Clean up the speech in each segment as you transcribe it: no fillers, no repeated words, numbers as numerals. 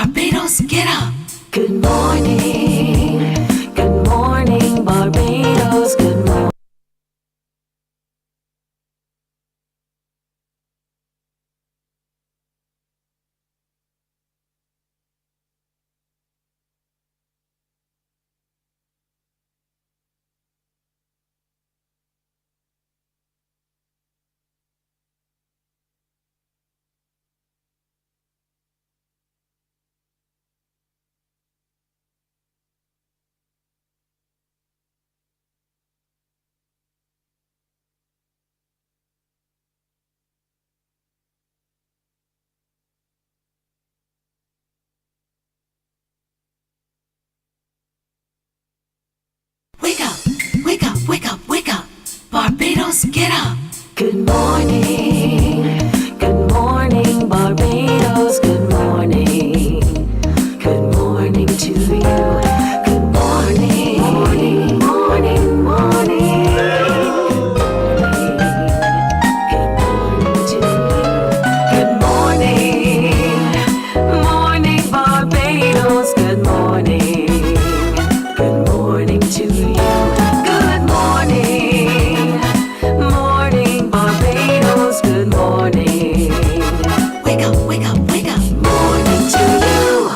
Barbados, get up. Good morning, Barbados, good morning. Wake up, wake up, wake up, wake up. Barbados, get up. Good morning, Barbados, good morning. Good morning to you. Good morning, morning, morning, morning. Good morning to you. Good morning, morning, Barbados, good morning. Good morning to you. Good morning, morning, Barbados, good morning. Wake up, wake up, wake up. Morning to you.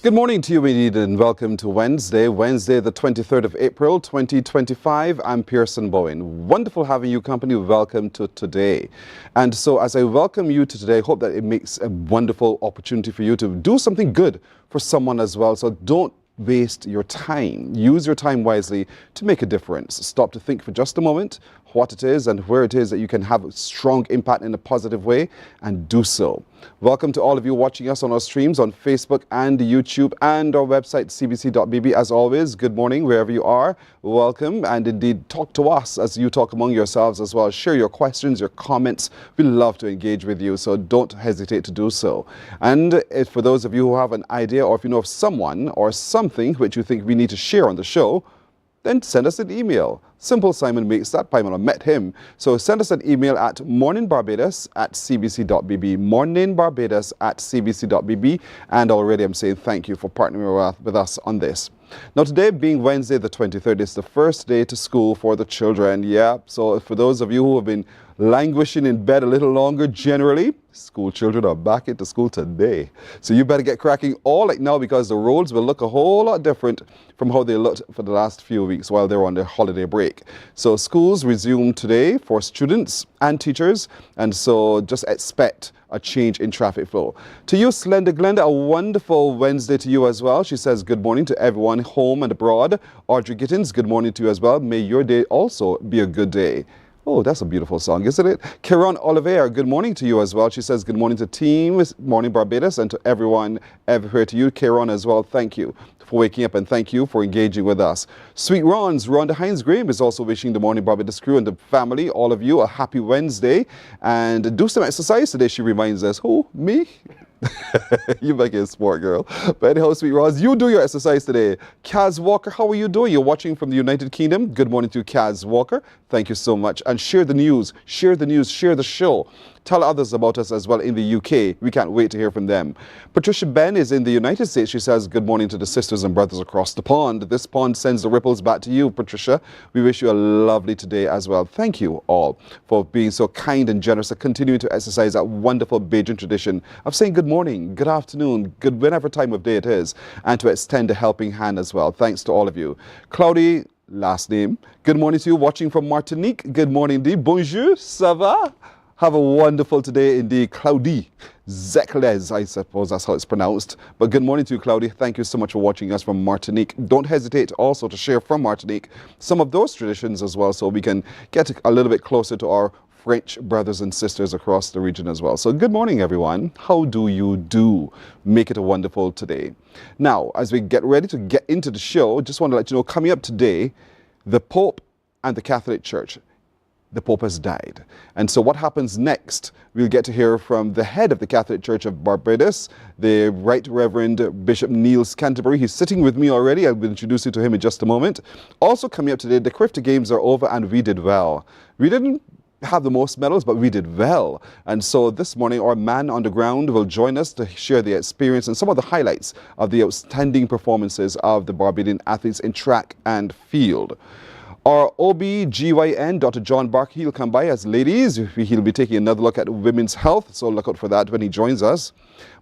Good morning to you indeed and welcome to Wednesday the 23rd of April 2025. I'm Pearson Bowen. Wonderful having you company. Welcome to today. And so as I welcome you to today, I hope that it makes a wonderful opportunity for you to do something good for someone as well. So don't waste your time. Use your time wisely to make a difference. Stop to think for just a moment what it is and where it is that you can have a strong impact in a positive way, and do so. Welcome to all of you watching us on our streams on Facebook and YouTube and our website cbc.bb. As always, good morning wherever you are. Welcome, and indeed talk to us as you talk among yourselves as well. Share your questions, your comments. We love to engage with you, so don't hesitate to do so. And if for those of you who have an idea, or if you know of someone or something which you think we need to share on the show, then send us an email. Simple Simon makes that. Pamela met him. So send us an email at morninbarbados@cbc.bb. morninbarbados@cbc.bb. And already I'm saying thank you for partnering with us on this. Now today being Wednesday the 23rd, is the first day to school for the children. Yeah, so for those of you who have been languishing in bed a little longer, generally, school children are back into school today. So you better get cracking all right now, because the roads will look a whole lot different from how they looked for the last few weeks while they were on their holiday break. So schools resume today for students and teachers, and so just expect a change in traffic flow. To you, Slender Glenda, a wonderful Wednesday to you as well. She says good morning to everyone home and abroad. Audrey Gittins, good morning to you as well. May your day also be a good day. Oh, that's a beautiful song, isn't it? Karen Oliver, good morning to you as well. She says good morning to Team Morning Barbados and to everyone everywhere. To you, Karen, as well. Thank you for waking up and thank you for engaging with us. Sweet Ron's, Rhonda Hines Graham is also wishing the Morning Barbados crew and the family, all of you, a happy Wednesday. And do some exercise today, she reminds us. Who? Me? You make it a sport, girl. But anyhow, Sweet Roz, you do your exercise today. Kaz Walker, how are you doing? You're watching from the United Kingdom. Good morning to Kaz Walker. Thank you so much. And share the news, share the show. Tell others about us as well in the UK. We can't wait to hear from them. Patricia Ben is in the United States. She says, good morning to the sisters and brothers across the pond. This pond sends the ripples back to you, Patricia. We wish you a lovely today as well. Thank you all for being so kind and generous and continuing to exercise that wonderful Bajan tradition of saying good morning, good afternoon, good whenever time of day it is, and to extend a helping hand as well. Thanks to all of you. Cloudy, last name, good morning to you watching from Martinique. Good morning indeed. Bonjour, ça va? Have a wonderful today indeed. Cloudy Zekles, I suppose that's how it's pronounced. But good morning to you, Cloudy. Thank you so much for watching us from Martinique. Don't hesitate also to share from Martinique some of those traditions as well, so we can get a little bit closer to our French brothers and sisters across the region as well. So good morning, everyone. How do you do? Make it a wonderful today. Now, as we get ready to get into the show, just want to let you know, coming up today, the Pope and the Catholic Church. The Pope has died. And so what happens next? We'll get to hear from the head of the Catholic Church of Barbados, the Right Reverend Bishop Niels Canterbury. He's sitting with me already. I will introduce you to him in just a moment. Also coming up today, the Crifty Games are over and we did well. We didn't have the most medals, but we did well. And so this morning, our man on the ground will join us to share the experience and some of the highlights of the outstanding performances of the Barbadian athletes in track and field. Our OB-GYN, Dr. John Barker, he'll come by as ladies. He'll be taking another look at women's health, so look out for that when he joins us.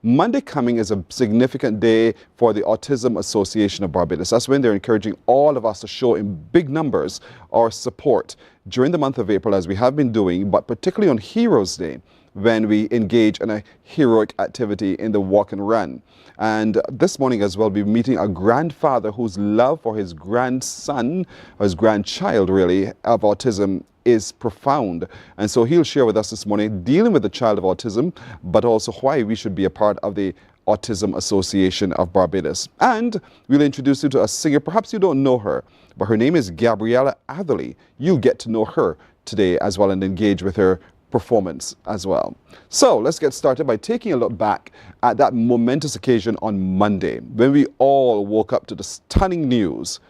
Monday coming is a significant day for the Autism Association of Barbados. That's when they're encouraging all of us to show in big numbers our support during the month of April, as we have been doing, but particularly on Heroes Day, when we engage in a heroic activity in the walk and run. And this morning as well, we'll be meeting a grandfather whose love for his grandson, or his grandchild really, of autism is profound. And so he'll share with us this morning dealing with the child of autism, but also why we should be a part of the Autism Association of Barbados. And we'll introduce you to a singer. Perhaps you don't know her, but her name is Gabriella Atherley. You'll get to know her today as well and engage with her performance as well. So let's get started by taking a look back at that momentous occasion on Monday when we all woke up to the stunning news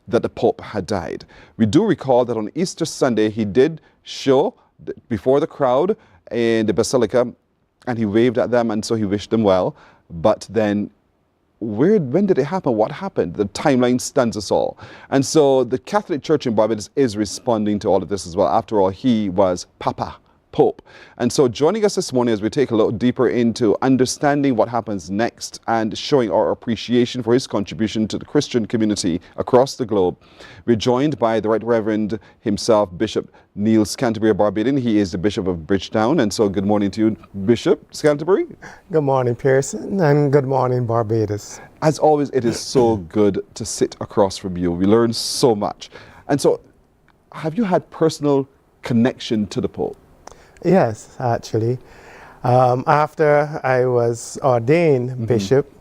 that the Pope had died. We do recall that on Easter Sunday he did show before the crowd in the Basilica and he waved at them, and so he wished them well. But then when did it happen? What happened? The timeline stuns us all. And so the Catholic Church in Barbados is responding to all of this as well. After all, he was Papa Pope. And so joining us this morning as we take a little deeper into understanding what happens next and showing our appreciation for his contribution to the Christian community across the globe, we're joined by the Right Reverend himself, Bishop Neil Scanterbury Barbadian. He is the Bishop of Bridgetown. And so good morning to you, Bishop Scanterbury. Good morning, Pearson, and good morning, Barbados. As always, it is so good to sit across from you. We learn so much. And so have you had personal connection to the Pope? Yes, actually. After I was ordained bishop,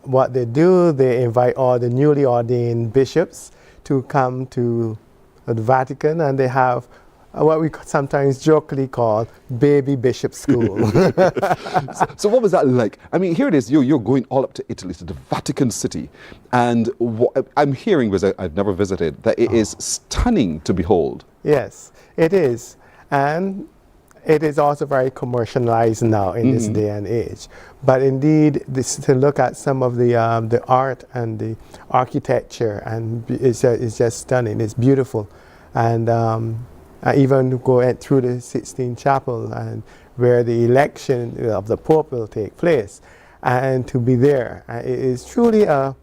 what they do, they invite all the newly ordained bishops to come to the Vatican, and they have what we sometimes jokingly call baby bishop school. So what was that like? I mean, here it is, you're going all up to Italy, to the Vatican City, and I'm hearing, because I've never visited, that it is stunning to behold. Yes, it is. And it is also very commercialized now in this day and age. But indeed, to look at some of the art and the architecture, and it's just stunning. It's beautiful. And I even go through the Sistine Chapel, and where the election of the Pope will take place, and to be there, it is truly you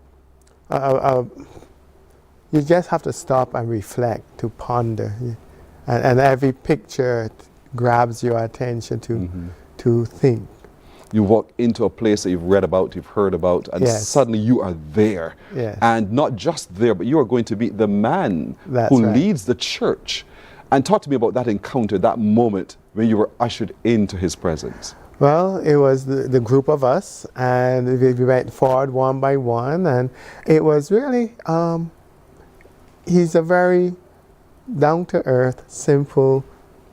just have to stop and reflect, to ponder, and every picture grabs your attention to think. You walk into a place that you've read about, you've heard about, and suddenly you are there. Yes. And not just there, but you are going to meet the man who leads the church. And talk to me about that encounter, that moment when you were ushered into his presence. Well, it was the group of us, and we went forward one by one, and it was really, he's a very down-to-earth, simple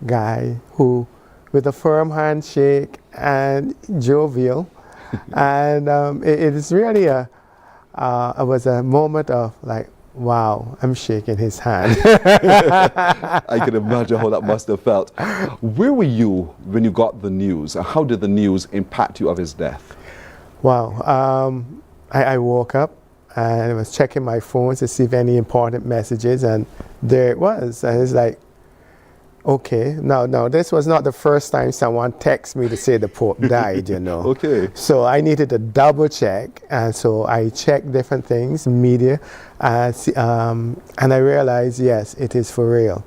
guy who, with a firm handshake and jovial, and it is really it was a moment of like, wow, I'm shaking his hand. I can imagine how that must have felt. Where were you when you got the news? How did the news impact you of his death? Wow, I woke up and I was checking my phone to see if any important messages, and there it was, and it's like, okay, no, this was not the first time someone texted me to say the Pope died, you know. Okay. So I needed to double check, and so I checked different things, media, and I realized, yes, it is for real.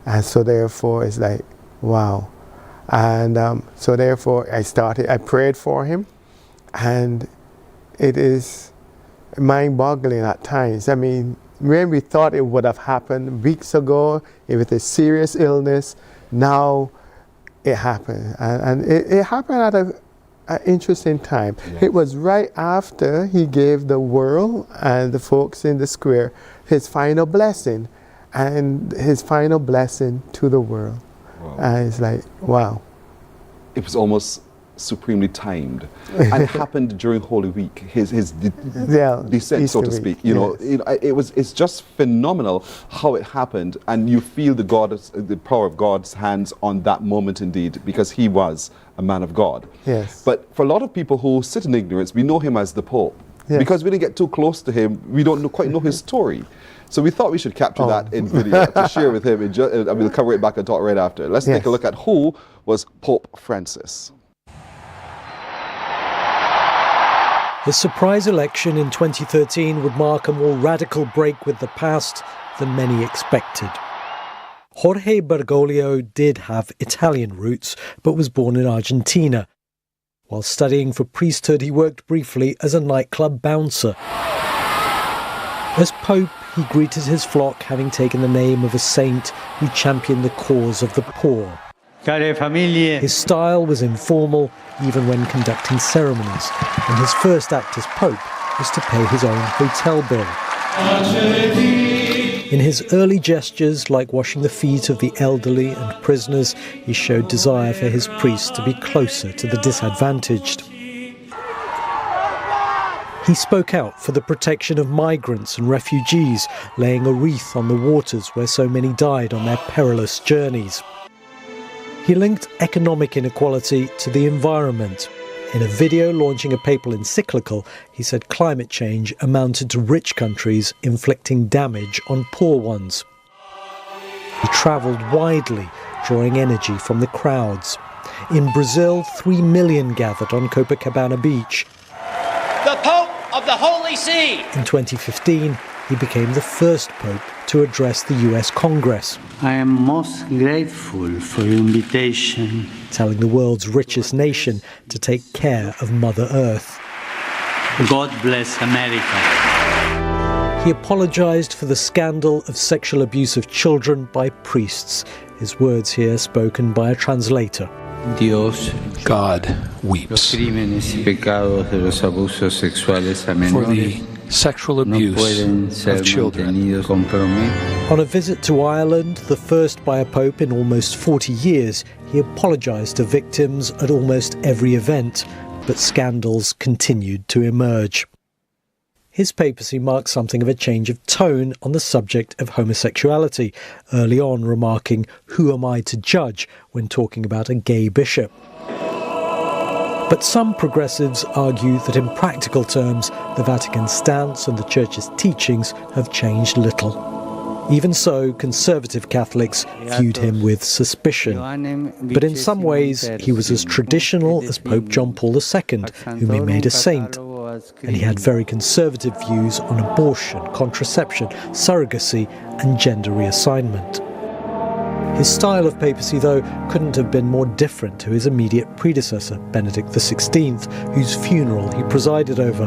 And so therefore, it's like, wow. And so therefore, I prayed for him, and it is mind-boggling at times. I mean, when we thought it would have happened weeks ago, with a serious illness, now it happened. And it happened at an interesting time. Yes. It was right after he gave the world and the folks in the square his final blessing, and his final blessing to the world. Wow. And it's like, wow. It was almost supremely timed, and it happened during Holy Week, his descent, so to speak. It's just phenomenal how it happened, and you feel the power of God's hands on that moment indeed, because he was a man of God. Yes. But for a lot of people who sit in ignorance, we know him as the Pope. Yes. Because we didn't get too close to him, we don't quite know his story. So we thought we should capture that in video to share with him, and we'll cover it back and talk right after. Let's take a look at who was Pope Francis. The surprise election in 2013 would mark a more radical break with the past than many expected. Jorge Bergoglio did have Italian roots, but was born in Argentina. While studying for priesthood, he worked briefly as a nightclub bouncer. As Pope, he greeted his flock, having taken the name of a saint who championed the cause of the poor. His style was informal, even when conducting ceremonies, and his first act as Pope was to pay his own hotel bill. In his early gestures, like washing the feet of the elderly and prisoners, he showed desire for his priests to be closer to the disadvantaged. He spoke out for the protection of migrants and refugees, laying a wreath on the waters where so many died on their perilous journeys. He linked economic inequality to the environment. In a video launching a papal encyclical, he said climate change amounted to rich countries inflicting damage on poor ones. He travelled widely, drawing energy from the crowds. In Brazil, 3 million gathered on Copacabana Beach. The Pope of the Holy See! In 2015, he became the first pope to address the US Congress. I am most grateful for your invitation, telling the world's richest nation to take care of Mother Earth. God bless America. He apologized for the scandal of sexual abuse of children by priests. His words here spoken by a translator. God weeps for the sexual abuse of children. On a visit to Ireland, the first by a pope in almost 40 years, he apologised to victims at almost every event, but scandals continued to emerge. His papacy marked something of a change of tone on the subject of homosexuality, early on remarking, "Who am I to judge?" when talking about a gay bishop. But some progressives argue that in practical terms, the Vatican's stance and the Church's teachings have changed little. Even so, conservative Catholics viewed him with suspicion. But in some ways, he was as traditional as Pope John Paul II, whom he made a saint. And he had very conservative views on abortion, contraception, surrogacy, and gender reassignment. His style of papacy, though, couldn't have been more different to his immediate predecessor, Benedict XVI, whose funeral he presided over.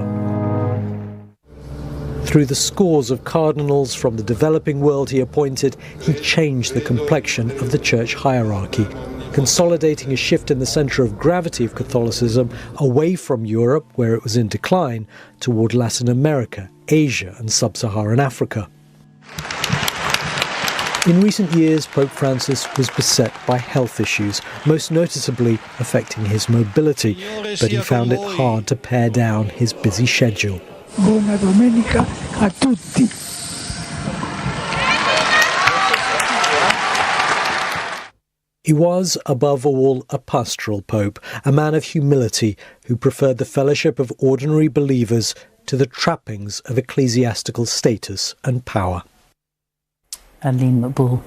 Through the scores of cardinals from the developing world he appointed, he changed the complexion of the church hierarchy, consolidating a shift in the centre of gravity of Catholicism away from Europe, where it was in decline, toward Latin America, Asia and sub-Saharan Africa. In recent years, Pope Francis was beset by health issues, most noticeably affecting his mobility, but he found it hard to pare down his busy schedule. Buona domenica a tutti. He was, above all, a pastoral pope, a man of humility who preferred the fellowship of ordinary believers to the trappings of ecclesiastical status and power. Aline McBull.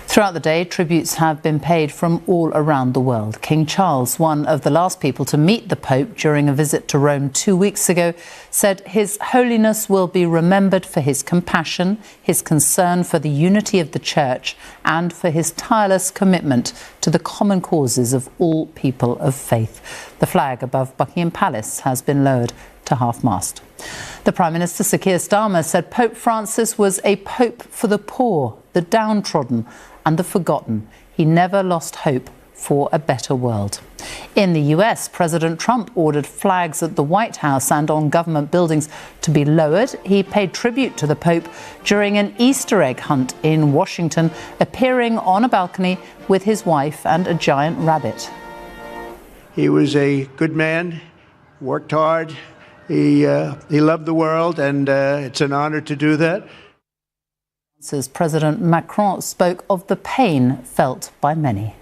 Throughout the day, tributes have been paid from all around the world. King Charles, one of the last people to meet the Pope during a visit to Rome 2 weeks ago, said His Holiness will be remembered for his compassion, his concern for the unity of the Church, and for his tireless commitment to the common causes of all people of faith. The flag above Buckingham Palace has been lowered to half-mast. The Prime Minister, Sir Keir Starmer, said Pope Francis was a pope for the poor, the downtrodden and the forgotten. He never lost hope for a better world. In the US, President Trump ordered flags at the White House and on government buildings to be lowered. He paid tribute to the Pope during an Easter egg hunt in Washington, appearing on a balcony with his wife and a giant rabbit. He was a good man, worked hard. He loved the world, and it's an honor to do that. President Macron spoke of the pain felt by many.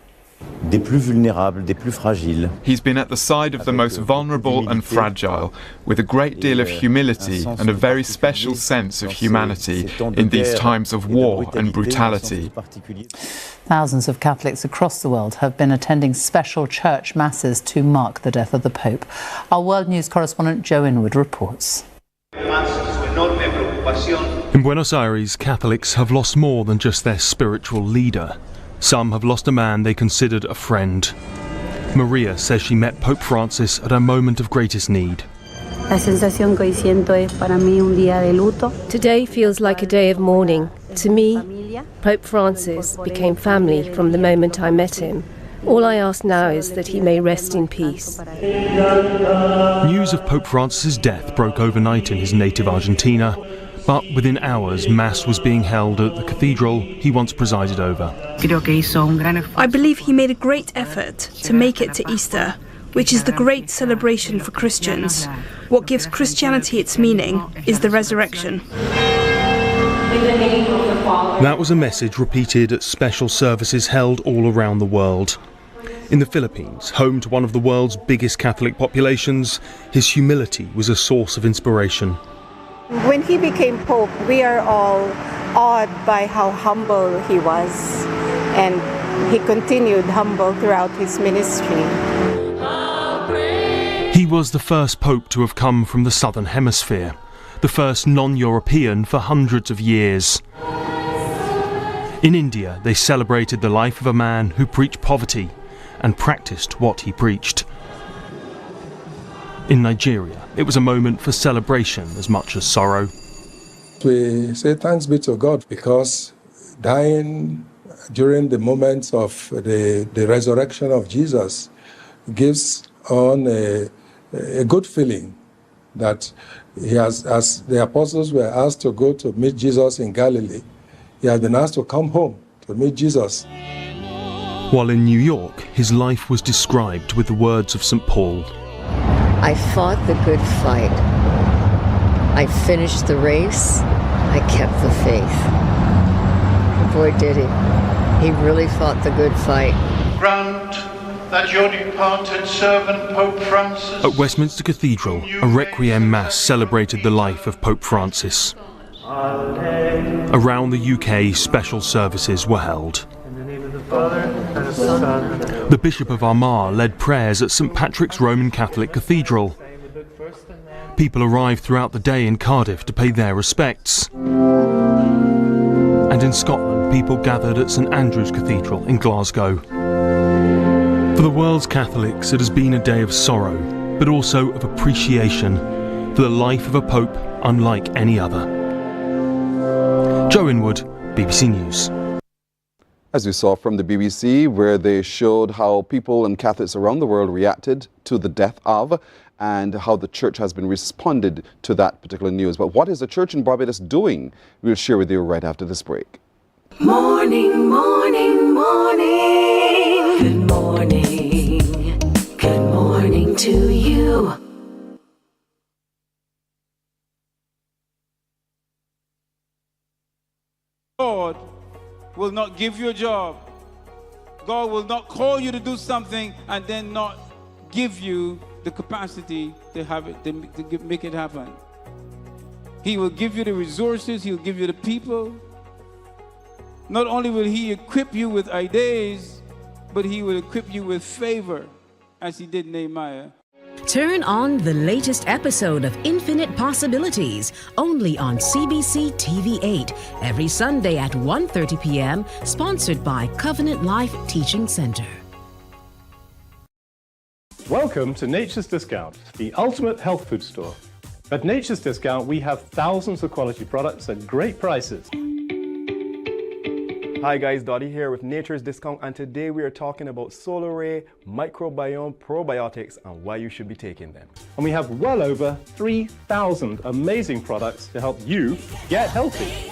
Des plus vulnérables, des plus fragiles. He's been at the side of the most vulnerable and fragile, with a great deal of humility and a very special sense of humanity in these times of war and brutality. Thousands of Catholics across the world have been attending special church masses to mark the death of the Pope. Our World News correspondent Joe Inwood reports. In Buenos Aires, Catholics have lost more than just their spiritual leader. Some have lost a man they considered a friend. Maria says she met Pope Francis at her moment of greatest need. Today feels like a day of mourning. To me, Pope Francis became family from the moment I met him. All I ask now is that he may rest in peace. News of Pope Francis's death broke overnight in his native Argentina, but within hours, Mass was being held at the cathedral he once presided over. I believe he made a great effort to make it to Easter, which is the great celebration for Christians. What gives Christianity its meaning is the resurrection. That was a message repeated at special services held all around the world. In the Philippines, home to one of the world's biggest Catholic populations, his humility was a source of inspiration. When he became Pope, we are all awed by how humble he was, and he continued humble throughout his ministry. He was the first Pope to have come from the Southern Hemisphere, the first non-European for hundreds of years. In India, they celebrated the life of a man who preached poverty and practiced what he preached. In Nigeria, it was a moment for celebration as much as sorrow. We say thanks be to God, because dying during the moments of the resurrection of Jesus gives on a good feeling that he has, as the apostles were asked to go to meet Jesus in Galilee, he has been asked to come home to meet Jesus. While in New York, his life was described with the words of St. Paul. I fought the good fight. I finished the race. I kept the faith. Boy, did he. He really fought the good fight. Grant that your departed servant Pope Francis... At Westminster Cathedral, a Requiem Mass celebrated the life of Pope Francis. Around the UK, special services were held. The Bishop of Armagh led prayers at St Patrick's Roman Catholic Cathedral. People arrived throughout the day in Cardiff to pay their respects. And in Scotland, people gathered at St Andrew's Cathedral in Glasgow. For the world's Catholics, it has been a day of sorrow, but also of appreciation for the life of a Pope unlike any other. Joe Inwood, BBC News. As we saw from the BBC, where they showed how people and Catholics around the world reacted to the death of, and how the church has been responded to that particular news. But what is the church in Barbados doing? We'll share with you right after this break. Morning, morning, morning. Good morning. Good morning to you. God will not give you a job. God will not call you to do something and then not give you the capacity to have it, to make it happen. He will give you the resources, he'll give you the people. Not only will he equip you with ideas, but he will equip you with favor, as he did Nehemiah. Turn on the latest episode of Infinite Possibilities, only on CBC TV8, every Sunday at 1:30 p.m., sponsored by Covenant Life Teaching Center. Welcome to Nature's Discount, the ultimate health food store. At Nature's Discount, we have thousands of quality products at great prices. Hi guys, Dottie here with Nature's Discount, and today we are talking about Solar Ray Microbiome Probiotics and why you should be taking them. And we have well over 3,000 amazing products to help you get healthy.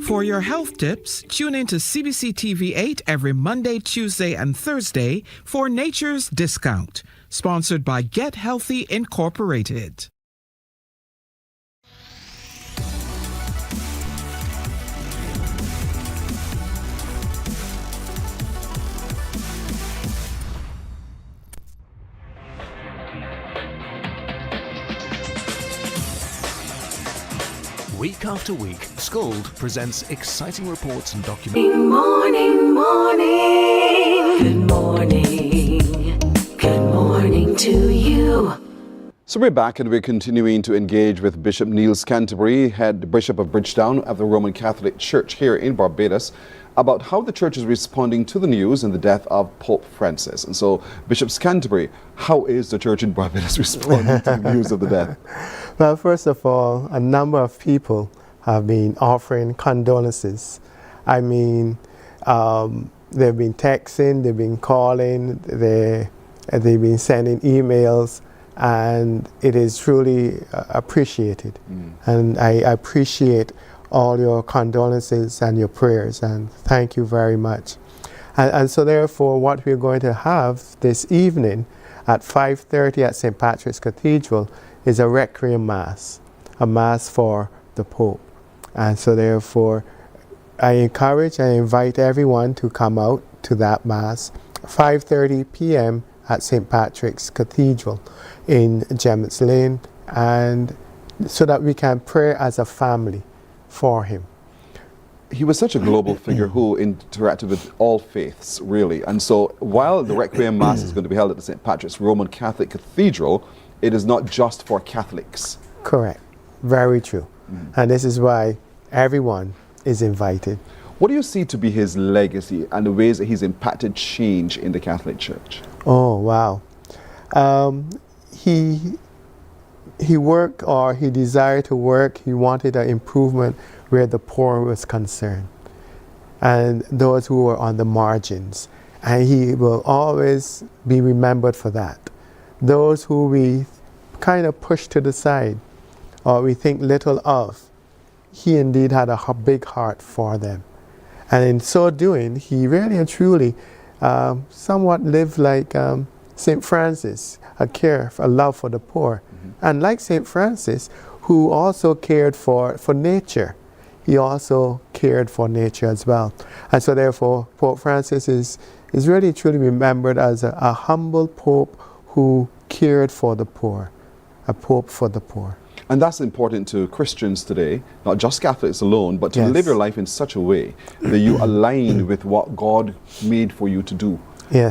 For your health tips, tune in to CBC TV8 every Monday, Tuesday, and Thursday for Nature's Discount, sponsored by Get Healthy Incorporated. Week after week, Scold presents exciting reports and documentaries. Morning, morning. Good morning. Good morning to you. So we're back and we're continuing to engage with Bishop Neil Canterbury, head Bishop of Bridgetown of the Roman Catholic Church here in Barbados, about how the church is responding to the news and the death of Pope Francis. And so, Bishop Canterbury, how is the church in Barbados responding to the news of the death? Well, first of all, a number of people have been offering condolences. I mean, they've been texting, they've been calling, they've been sending emails, and it is truly appreciated. And I appreciate all your condolences and your prayers, and thank you very much. And so therefore, what we're going to have this evening at 5:30 at St. Patrick's Cathedral is a Requiem Mass, a Mass for the Pope. And so therefore, I invite everyone to come out to that Mass, 5:30 p.m. at St. Patrick's Cathedral in Gemmett's Lane, and so that we can pray as a family for him. He was such a global figure who interacted with all faiths, really. And so while the Requiem Mass is going to be held at the St. Patrick's Roman Catholic Cathedral, it is not just for Catholics. Correct. Very true. And this is why everyone is invited. What do you see to be his legacy and the ways that he's impacted change in the Catholic Church? Oh, wow. He worked, or he desired to work. He wanted an improvement where the poor was concerned and those who were on the margins. And he will always be remembered for that. Those who we kind of push to the side or we think little of, he indeed had a big heart for them. And in so doing, he really and truly somewhat lived like St. Francis, a care, a love for the poor. And like St. Francis, who also cared for nature, he also cared for nature as well. And so therefore, Pope Francis is really truly remembered as a humble pope who cared for the poor, a pope for the poor. And that's important to Christians today, not just Catholics alone, but to live your life in such a way that you align with what God made for you to do,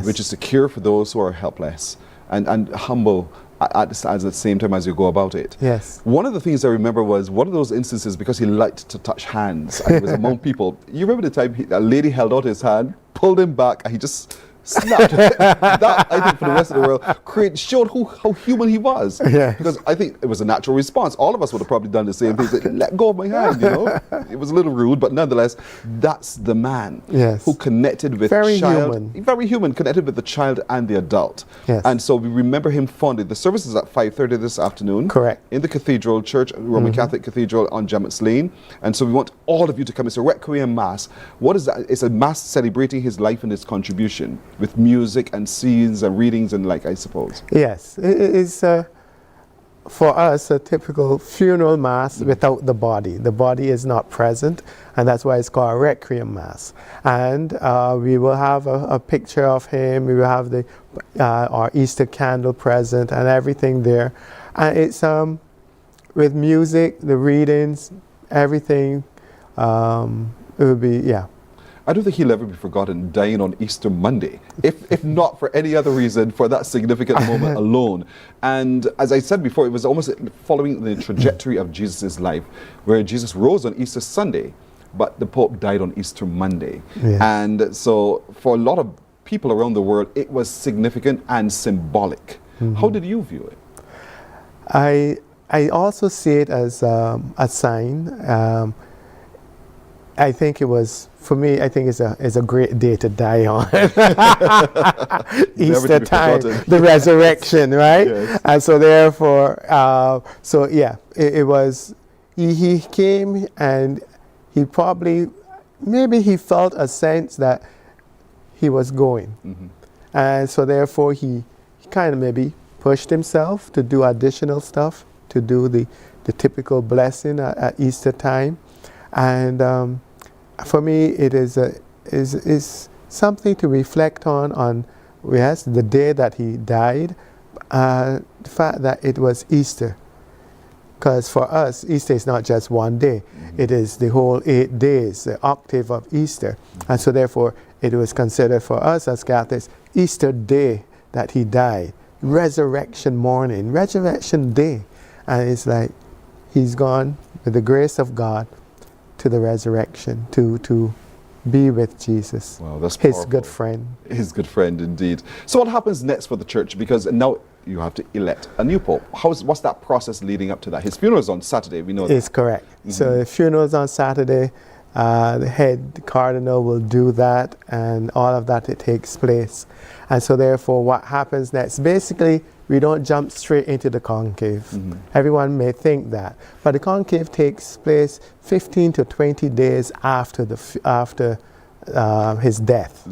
which is to care for those who are helpless and humble at the same time as you go about it. Yes. One of the things I remember was one of those instances, because he liked to touch hands and he was among people. You remember the time a lady held out his hand, pulled him back, and he just snapped. That, I think, for the rest of the world, showed how human he was. Yes. Because I think it was a natural response. All of us would have probably done the same thing. Say, let go of my hand, you know. It was a little rude, but nonetheless, that's the man who connected with very human, connected with the child and the adult. Yes. And so we remember him fondly. The service is at 5:30 this afternoon. Correct. In the Cathedral Church, Roman Catholic Cathedral on Gemmett's Lane. And so we want all of you to come. It's a Requiem Mass. What is that? It's a Mass celebrating his life and his contribution with music and scenes and readings and I suppose. Yes, it is for us a typical funeral Mass without the body. The body is not present, and that's why it's called a Requiem Mass. And we will have a picture of him. We will have our Easter candle present and everything there. And it's with music, the readings, everything. It will be, I don't think he'll ever be forgotten dying on Easter Monday, if not for any other reason, for that significant moment alone. And as I said before, it was almost following the trajectory of Jesus' life, where Jesus rose on Easter Sunday, but the Pope died on Easter Monday. Yes. And so for a lot of people around the world, it was significant and symbolic. How did you view it? I also see it as a sign. I think it was, for me, I think it's a great day to die on. Easter time, the resurrection, right? Yes. And so therefore, it was, he came and he probably, maybe he felt a sense that he was going. And so therefore he kind of maybe pushed himself to do additional stuff, to do the typical blessing at Easter time. And for me, it is something to reflect on yes, the day that he died, the fact that it was Easter. Because for us, Easter is not just one day. It is the whole 8 days, the octave of Easter. And so therefore, it was considered for us as Catholics, Easter day that he died. Resurrection morning, resurrection day. And it's like, he's gone with the grace of God to the resurrection, to be with Jesus. Wow, that's his powerful. good friend. His good friend, indeed. So what happens next for the church? Because now you have to elect a new pope. What's that process leading up to that? His funeral is on Saturday, we know that. It's correct. So the funeral is on Saturday. The head cardinal will do that, and all of that, it takes place. And so therefore, what happens next? Basically, we don't jump straight into the conclave. Everyone may think that. But the conclave takes place 15 to 20 days after his death.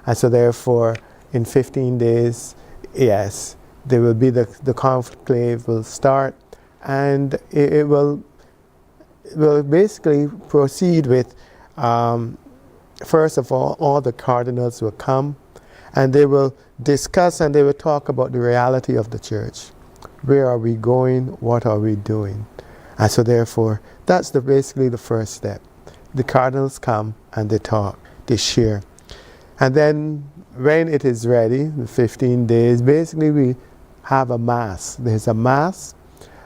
And so therefore, in 15 days, yes, there will be the conclave will start, and it will basically proceed with, first of all the cardinals will come, and they will discuss and they will talk about the reality of the church. Where are we going? What are we doing? And so therefore, that's basically the first step. The cardinals come and they talk, they share. And then when it is ready, the 15 days, basically we have a mass. There's a mass,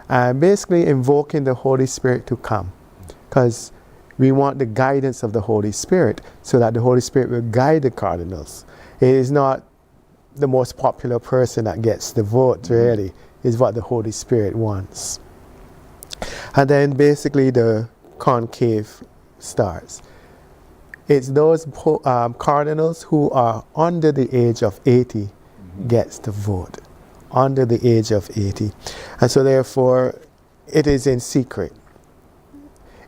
basically invoking the Holy Spirit to come. Because we want the guidance of the Holy Spirit, so that the Holy Spirit will guide the cardinals. It is not the most popular person that gets the vote, really. It's what the Holy Spirit wants. And then basically the conclave starts. It's those cardinals who are under the age of 80 gets the vote. Under the age of 80. And so therefore, it is in secret.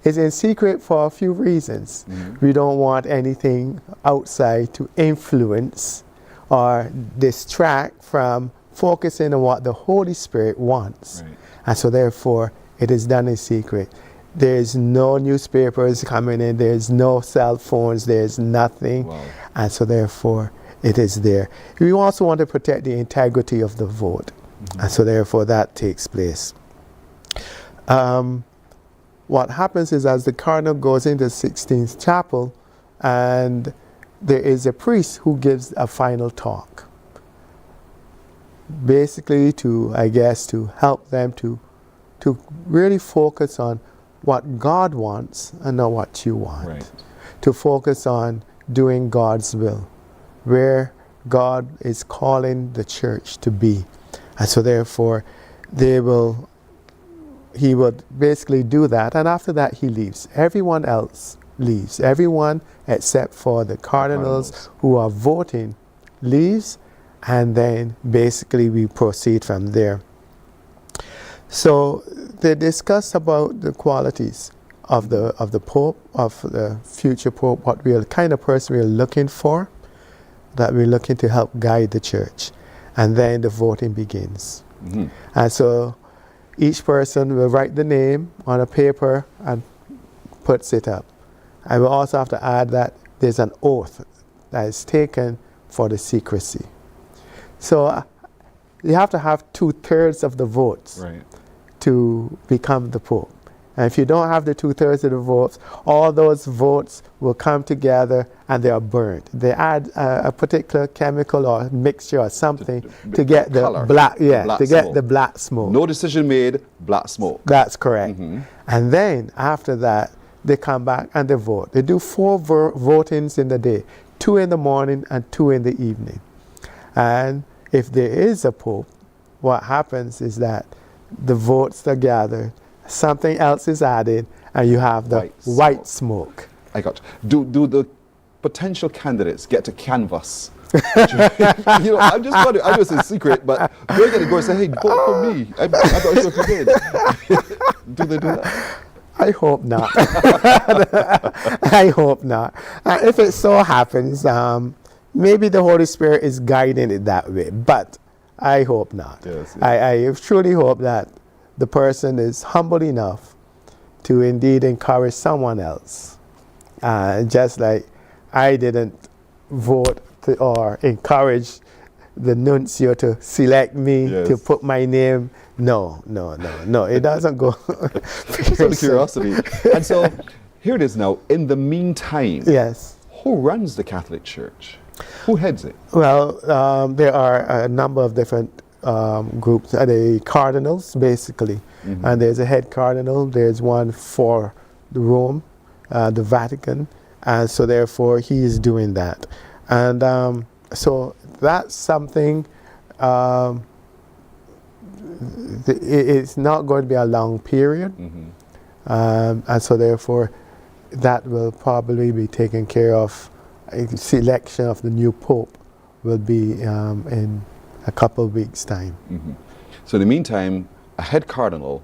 It's in secret for a few reasons. We don't want anything outside to influence or distract from focusing on what the Holy Spirit wants. And so therefore, it is done in secret. There's no newspapers coming in, there's no cell phones, there's nothing. And so therefore, it is there. We also want to protect the integrity of the vote. And so therefore, that takes place. What happens is, as the cardinal goes into the 16th chapel, and there is a priest who gives a final talk. Basically to help them to really focus on what God wants and not what you want. To focus on doing God's will, where God is calling the church to be. And so therefore, he would basically do that, and after that he leaves. Everyone else leaves. Everyone except for the cardinals who are voting leaves, and then basically we proceed from there. So they discuss about the qualities of the Pope, of the future Pope, what kind of person we're looking for, that we're looking to help guide the church. And then the voting begins. And so each person will write the name on a paper and puts it up. I will also have to add that there's an oath that is taken for the secrecy. So you have to have 2/3 of the votes to become the Pope. And if you don't have the 2/3 of the votes, all those votes will come together and they are burnt. They add a particular chemical or mixture or something to get the color, black, black smoke. The black smoke. No decision made, black smoke. That's correct. And then after that, they come back and they vote. They do 4 votings in the day, 2 in the morning and 2 in the evening. And if there is a Pope, what happens is that the votes are gathered, something else is added, and you have the white smoke. I got you. Do the potential candidates get to canvass? I'm just wondering, I know it's a secret, but they're going to go and say, hey, vote for me. I'm not sure if you did. Do they do that? I hope not. I hope not. If it so happens, maybe the Holy Spirit is guiding it that way. But I hope not. Yes, yes. I truly hope that the person is humble enough to indeed encourage someone else. Just like I didn't vote or encourage the nuncio to select me to put my name. No. It doesn't go. Just out of curiosity. And so here it is now. In the meantime, who runs the Catholic Church? Who heads it? Well, there are a number of different groups. The cardinals, basically. And there's a head cardinal. There's one for the Rome, the Vatican. And so therefore he is doing that. And so that's something, it's not going to be a long period. And so therefore that will probably be taken care of. A selection of the new Pope will be in a couple of weeks' time. So in the meantime, a head cardinal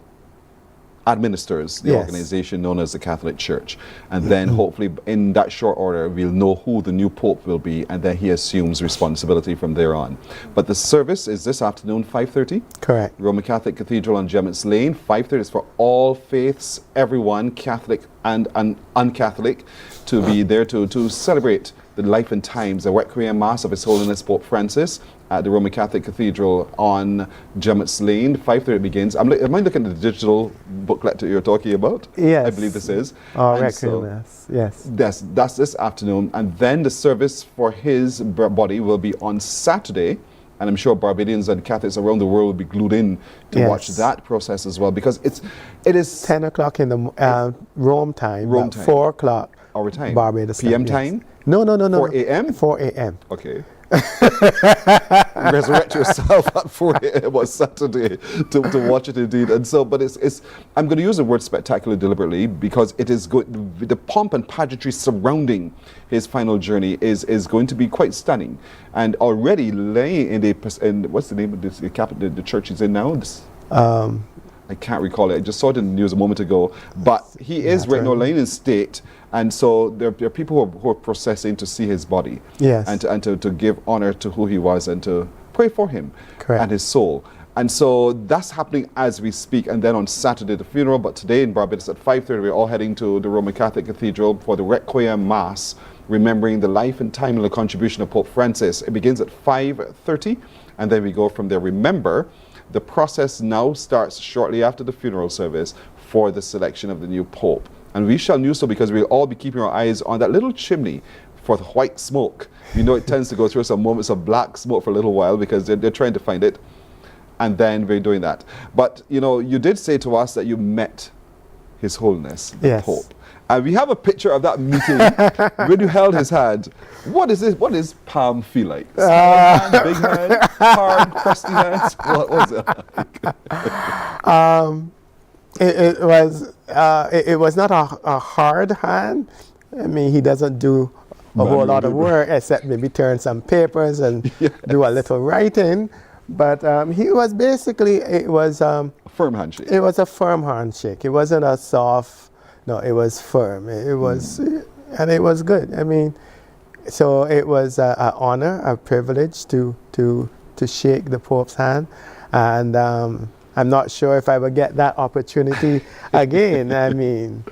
administers the organization known as the Catholic Church. And then hopefully in that short order, we'll know who the new Pope will be, and then he assumes responsibility from there on. But the service is this afternoon, 5:30? Correct. Roman Catholic Cathedral on Gemmett's Lane. 5:30 is for all faiths, everyone, Catholic and un-Catholic, to be there to celebrate the life and times, the Requiem Mass of His Holiness Pope Francis at the Roman Catholic Cathedral on Gemmett's Lane. 5:30 begins. Am I looking at the digital booklet that you're talking about? Yes. I believe this is. Requiem Mass, yes. That's this afternoon. And then the service for his body will be on Saturday. And I'm sure Barbadians and Catholics around the world will be glued in to watch that process as well, because it is 10 o'clock in the Rome time, 4 o'clock our time. Barbados PM time. time? No. 4 a.m.? 4 a.m. Okay. Resurrect yourself at 4 a.m. on Saturday to watch it indeed. And so, but it's I'm going to use the word spectacular deliberately because it is good. The pomp and pageantry surrounding his final journey is going to be quite stunning. And already laying in what's the name of this, the church he's in now? I can't recall it. I just saw it in the news a moment ago. But he is right now laying in state. And so there are people who are processing to see his body, and to give honor to who he was and to pray for him and his soul. And so that's happening as we speak. And then on Saturday, the funeral. But today in Barbados at 5:30, we're all heading to the Roman Catholic Cathedral for the Requiem Mass, remembering the life and time and the contribution of Pope Francis. It begins at 5:30, and then we go from there. Remember, the process now starts shortly after the funeral service for the selection of the new Pope. And we shall do so because we'll all be keeping our eyes on that little chimney for the white smoke. You know, it tends to go through some moments of black smoke for a little while because they're trying to find it. And then we're doing that. But, you know, you did say to us that you met His Holiness, the Pope. And we have a picture of that meeting when you held his hand. What is this? What does palm feel like? Small hand, big hand, hard, crusty hands? What was it like? It was not a hard hand. I mean, he doesn't do a whole lot of work except maybe turn some papers and do a little writing. But he was basically, it was a firm handshake. It was a firm handshake. It wasn't a soft. No, it was firm. It was, and it was good. I mean, so it was an honor, a privilege to shake the Pope's hand, and I'm not sure if I will get that opportunity again. I mean,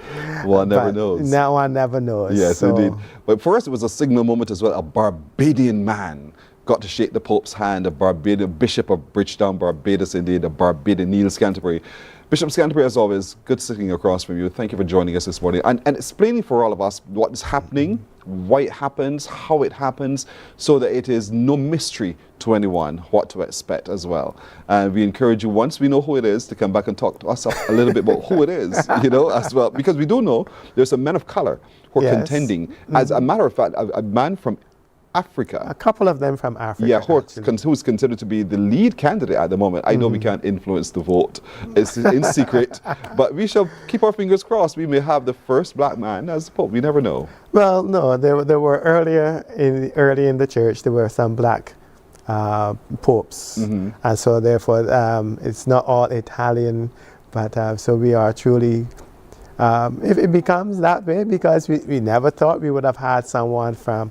one never knows. Now one never knows. Yes, indeed. But for us, it was a signal moment as well. A Barbadian man got to shake the Pope's hand. A Barbadian Bishop of Bridgetown, Barbados, indeed. A Barbadian Neil Scanterbury. Bishop Scanterbury, as always, good sitting across from you. Thank you for joining us this morning and explaining for all of us what is happening, why it happens, how it happens, so that it is no mystery to anyone what to expect as well. And we encourage you, once we know who it is, to come back and talk to us a little bit about who it is, you know, as well. Because we do know there's some men of color who are contending. As a matter of fact, a man from Africa. A couple of them from Africa. Yeah, who's considered to be the lead candidate at the moment. I know we can't influence the vote. It's in secret. But we shall keep our fingers crossed. We may have the first black man as Pope. We never know. Well, no, there were early in the church, there were some black popes. And so therefore, it's not all Italian, but so we are truly, if it becomes that way, because we never thought we would have had someone from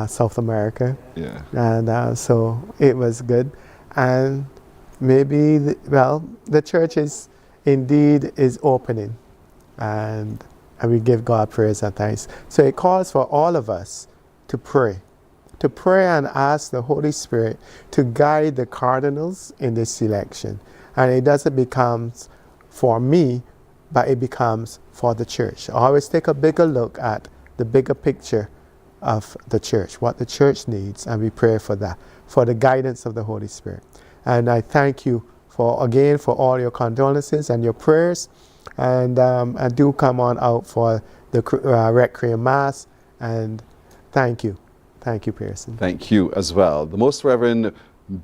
South America. Yeah. And so it was good. and maybe, the church is indeed is opening, and we give God praise and thanks. So it calls for all of us to pray and ask the Holy Spirit to guide the cardinals in this election. And it doesn't become for me, but it becomes for the church. I always take a bigger look at the bigger picture of the church, what the church needs, and we pray for that, for the guidance of the Holy Spirit. And I thank you for all your condolences and your prayers, and do come on out for the Requiem Mass, and thank you. Thank you, Pearson. Thank you as well. The Most Reverend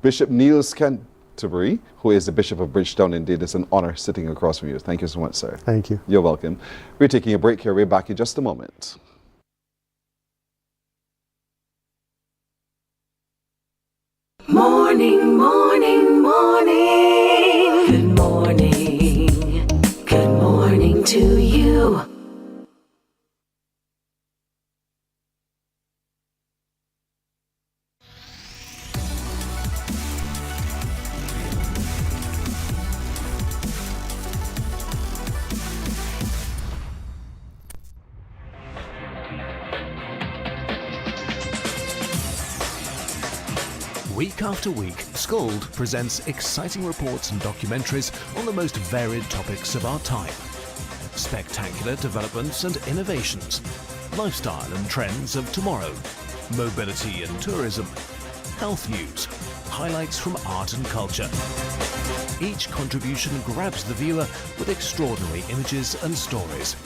Bishop Niels Canterbury, who is the Bishop of Bridgetown. Indeed, it's an honor sitting across from you. Thank you so much, sir. Thank you. You're welcome. We're taking a break here. We're back in just a moment. Morning, morning, morning. Good morning. Good morning to you. Week after week, Scold presents exciting reports and documentaries on the most varied topics of our time. Spectacular developments and innovations, lifestyle and trends of tomorrow, mobility and tourism, health news, highlights from art and culture. Each contribution grabs the viewer with extraordinary images and stories,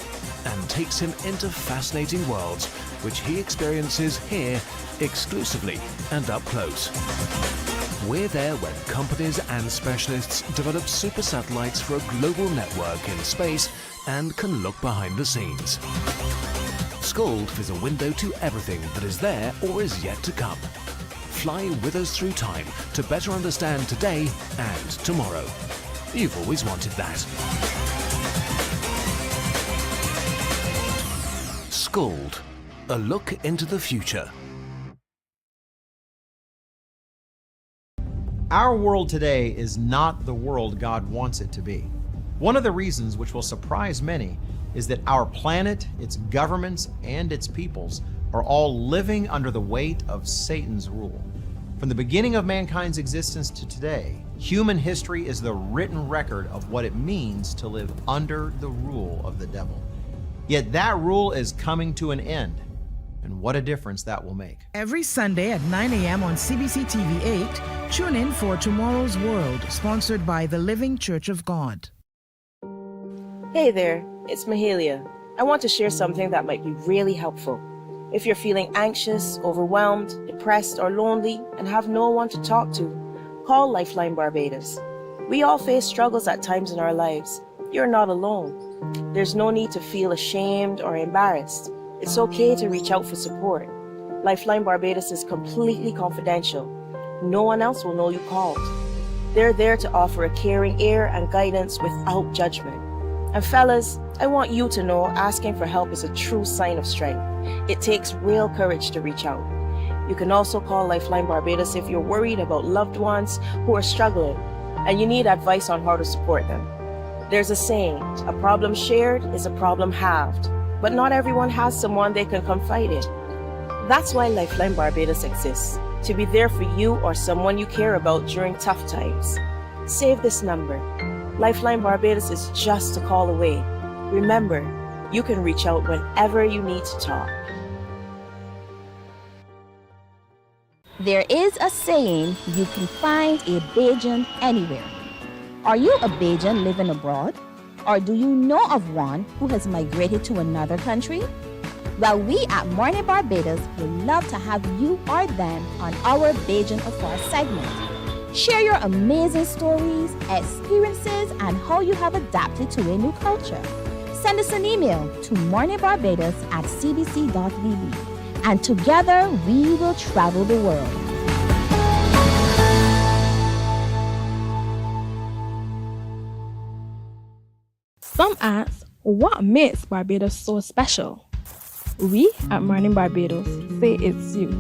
and takes him into fascinating worlds which he experiences here exclusively and up close. We're there when companies and specialists develop super satellites for a global network in space and can look behind the scenes. Scold is a window to everything that is there or is yet to come. Fly with us through time to better understand today and tomorrow. You've always wanted that. Scold, a look into the future. Our world today is not the world God wants it to be. One of the reasons which will surprise many is that our planet, its governments, and its peoples are all living under the weight of Satan's rule. From the beginning of mankind's existence to today, human history is the written record of what it means to live under the rule of the devil. Yet that rule is coming to an end. And what a difference that will make. Every Sunday at 9 a.m. on CBC TV 8, tune in for Tomorrow's World, sponsored by the Living Church of God. Hey there, it's Mahalia. I want to share something that might be really helpful. If you're feeling anxious, overwhelmed, depressed, or lonely, and have no one to talk to, call Lifeline Barbados. We all face struggles at times in our lives. You're not alone. There's no need to feel ashamed or embarrassed. It's okay to reach out for support. Lifeline Barbados is completely confidential. No one else will know you called. They're there to offer a caring ear and guidance without judgment. And fellas, I want you to know asking for help is a true sign of strength. It takes real courage to reach out. You can also call Lifeline Barbados if you're worried about loved ones who are struggling and you need advice on how to support them. There's a saying, a problem shared is a problem halved. But not everyone has someone they can confide in. That's why Lifeline Barbados exists, to be there for you or someone you care about during tough times. Save this number. Lifeline Barbados is just a call away. Remember, you can reach out whenever you need to talk. There is a saying, you can find a Bajan anywhere. Are you a Bajan living abroad? Or do you know of one who has migrated to another country? Well, we at Mornin Barbados would love to have you or them on our Bajan Affair segment. Share your amazing stories, experiences, and how you have adapted to a new culture. Send us an email to morninbarbados@cbc.vb, and together we will travel the world. Some ask, what makes Barbados so special? We at Mornin Barbados say it's you,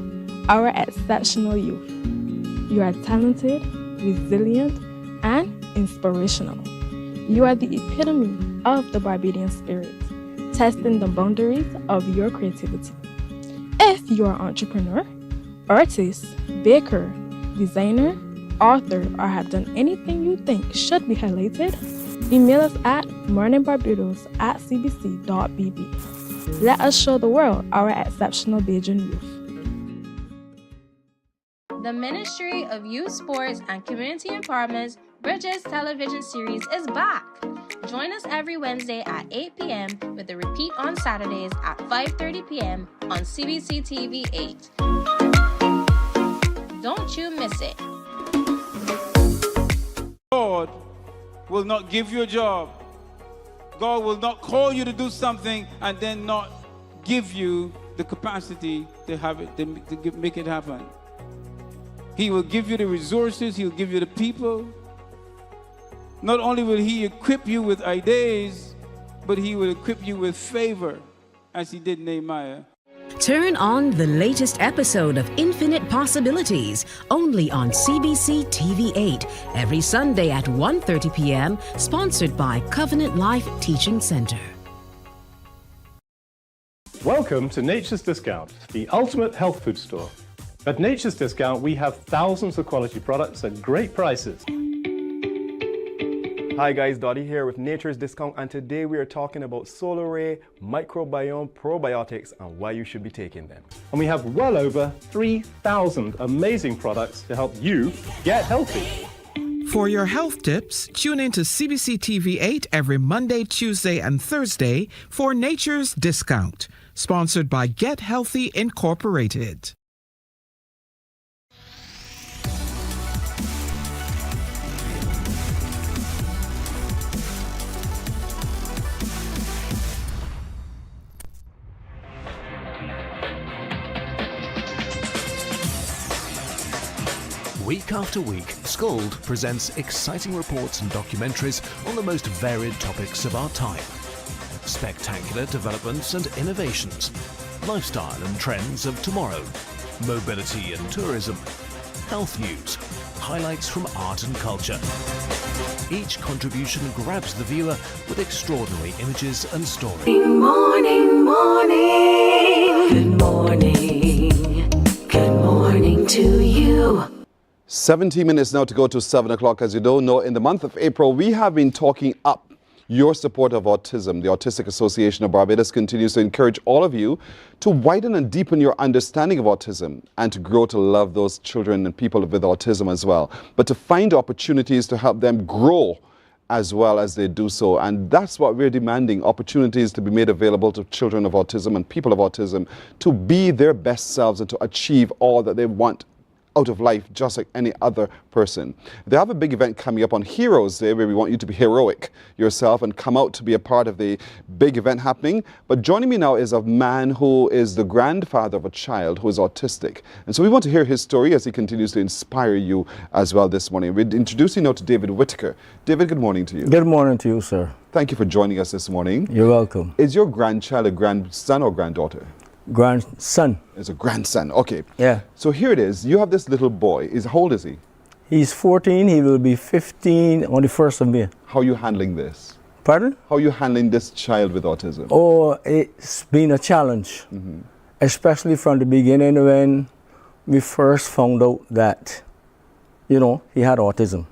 our exceptional youth. You are talented, resilient, and inspirational. You are the epitome of the Barbadian spirit, testing the boundaries of your creativity. If you are an entrepreneur, artist, baker, designer, author, or have done anything you think should be highlighted, email us at morninbarbados@cbc.bb. Let us show the world our exceptional Bajan youth. The Ministry of Youth Sports and Community Empowerment's Bridges television series is back. Join us every Wednesday at 8 p.m. with a repeat on Saturdays at 5:30 p.m. on CBC TV 8. Don't you miss it. God will not give you a job. God will not call you to do something and then not give you the capacity to have it, to make it happen. He will give you the resources, he'll give you the people. Not only will he equip you with ideas, but he will equip you with favor, as he did Nehemiah. Turn on the latest episode of Infinite Possibilities, only on CBC TV 8, every Sunday at 1:30 p.m., sponsored by Covenant Life Teaching Center. Welcome to Nature's Discount, the ultimate health food store. At Nature's Discount, we have thousands of quality products at great prices. Hi guys, Dottie here with Nature's Discount, and today we are talking about Solar Ray Microbiome Probiotics and why you should be taking them. And we have well over 3,000 amazing products to help you get healthy. For your health tips, tune in to CBC TV 8 every Monday, Tuesday, and Thursday for Nature's Discount, sponsored by Get Healthy Incorporated. Week after week, Scald presents exciting reports and documentaries on the most varied topics of our time. Spectacular developments and innovations, lifestyle and trends of tomorrow, mobility and tourism, health news, highlights from art and culture. Each contribution grabs the viewer with extraordinary images and stories. Morning, morning. Good morning. Good morning to you. 17 minutes now to go to 7 o'clock. As you don't know, in the month of April, we have been talking up your support of autism. The Autistic Association of Barbados continues to encourage all of you to widen and deepen your understanding of autism and to grow to love those children and people with autism as well, but to find opportunities to help them grow as well as they do so. And that's what we're demanding, opportunities to be made available to children of autism and people of autism to be their best selves and to achieve all that they want out of life, just like any other person. They have a big event coming up on Heroes Day where we want you to be heroic yourself and come out to be a part of the big event happening. But joining me now is a man who is the grandfather of a child who is autistic. And so we want to hear his story as he continues to inspire you as well this morning. We're introducing now to David Whitaker. David, good morning to you. Good morning to you, sir. Thank you for joining us this morning. You're welcome. Is your grandchild a grandson or granddaughter? Grandson. It's a grandson, okay. Yeah. So here it is. You have this little boy. How old is he? He's 14. He will be 15 on the 1st of May. How are you handling this? Pardon? How are you handling this child with autism? Oh, it's been a challenge, especially from the beginning when we first found out that, you know, he had autism.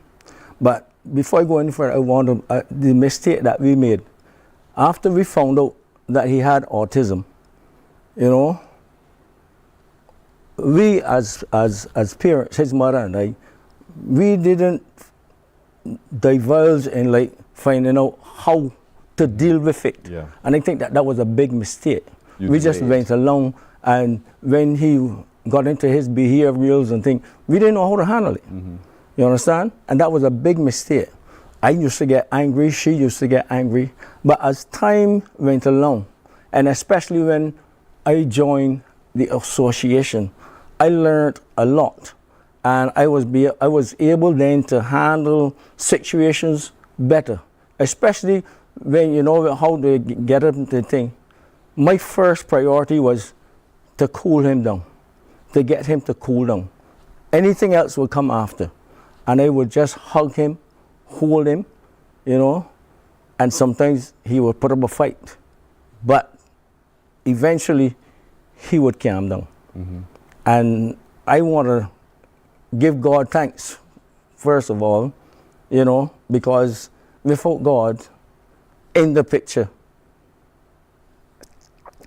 But before I go any further, I want to, the mistake that we made, after we found out that he had autism, you know, we as parents, his mother and I, we didn't divulge in like finding out how to deal with it. Yeah. And I think that was a big mistake. We just went along, and when he got into his behaviors and things, we didn't know how to handle it. You understand? And that was a big mistake. I used to get angry, she used to get angry, but as time went along, and especially when I joined the association, I learned a lot, and I was able then to handle situations better, especially when you know how to get up into the thing. My first priority was to cool him down, to get him to cool down. Anything else will come after. and I would just hug him, hold him, you know, and sometimes he would put up a fight. But eventually, he would calm down. And I want to give God thanks, first of all, you know, because without God in the picture,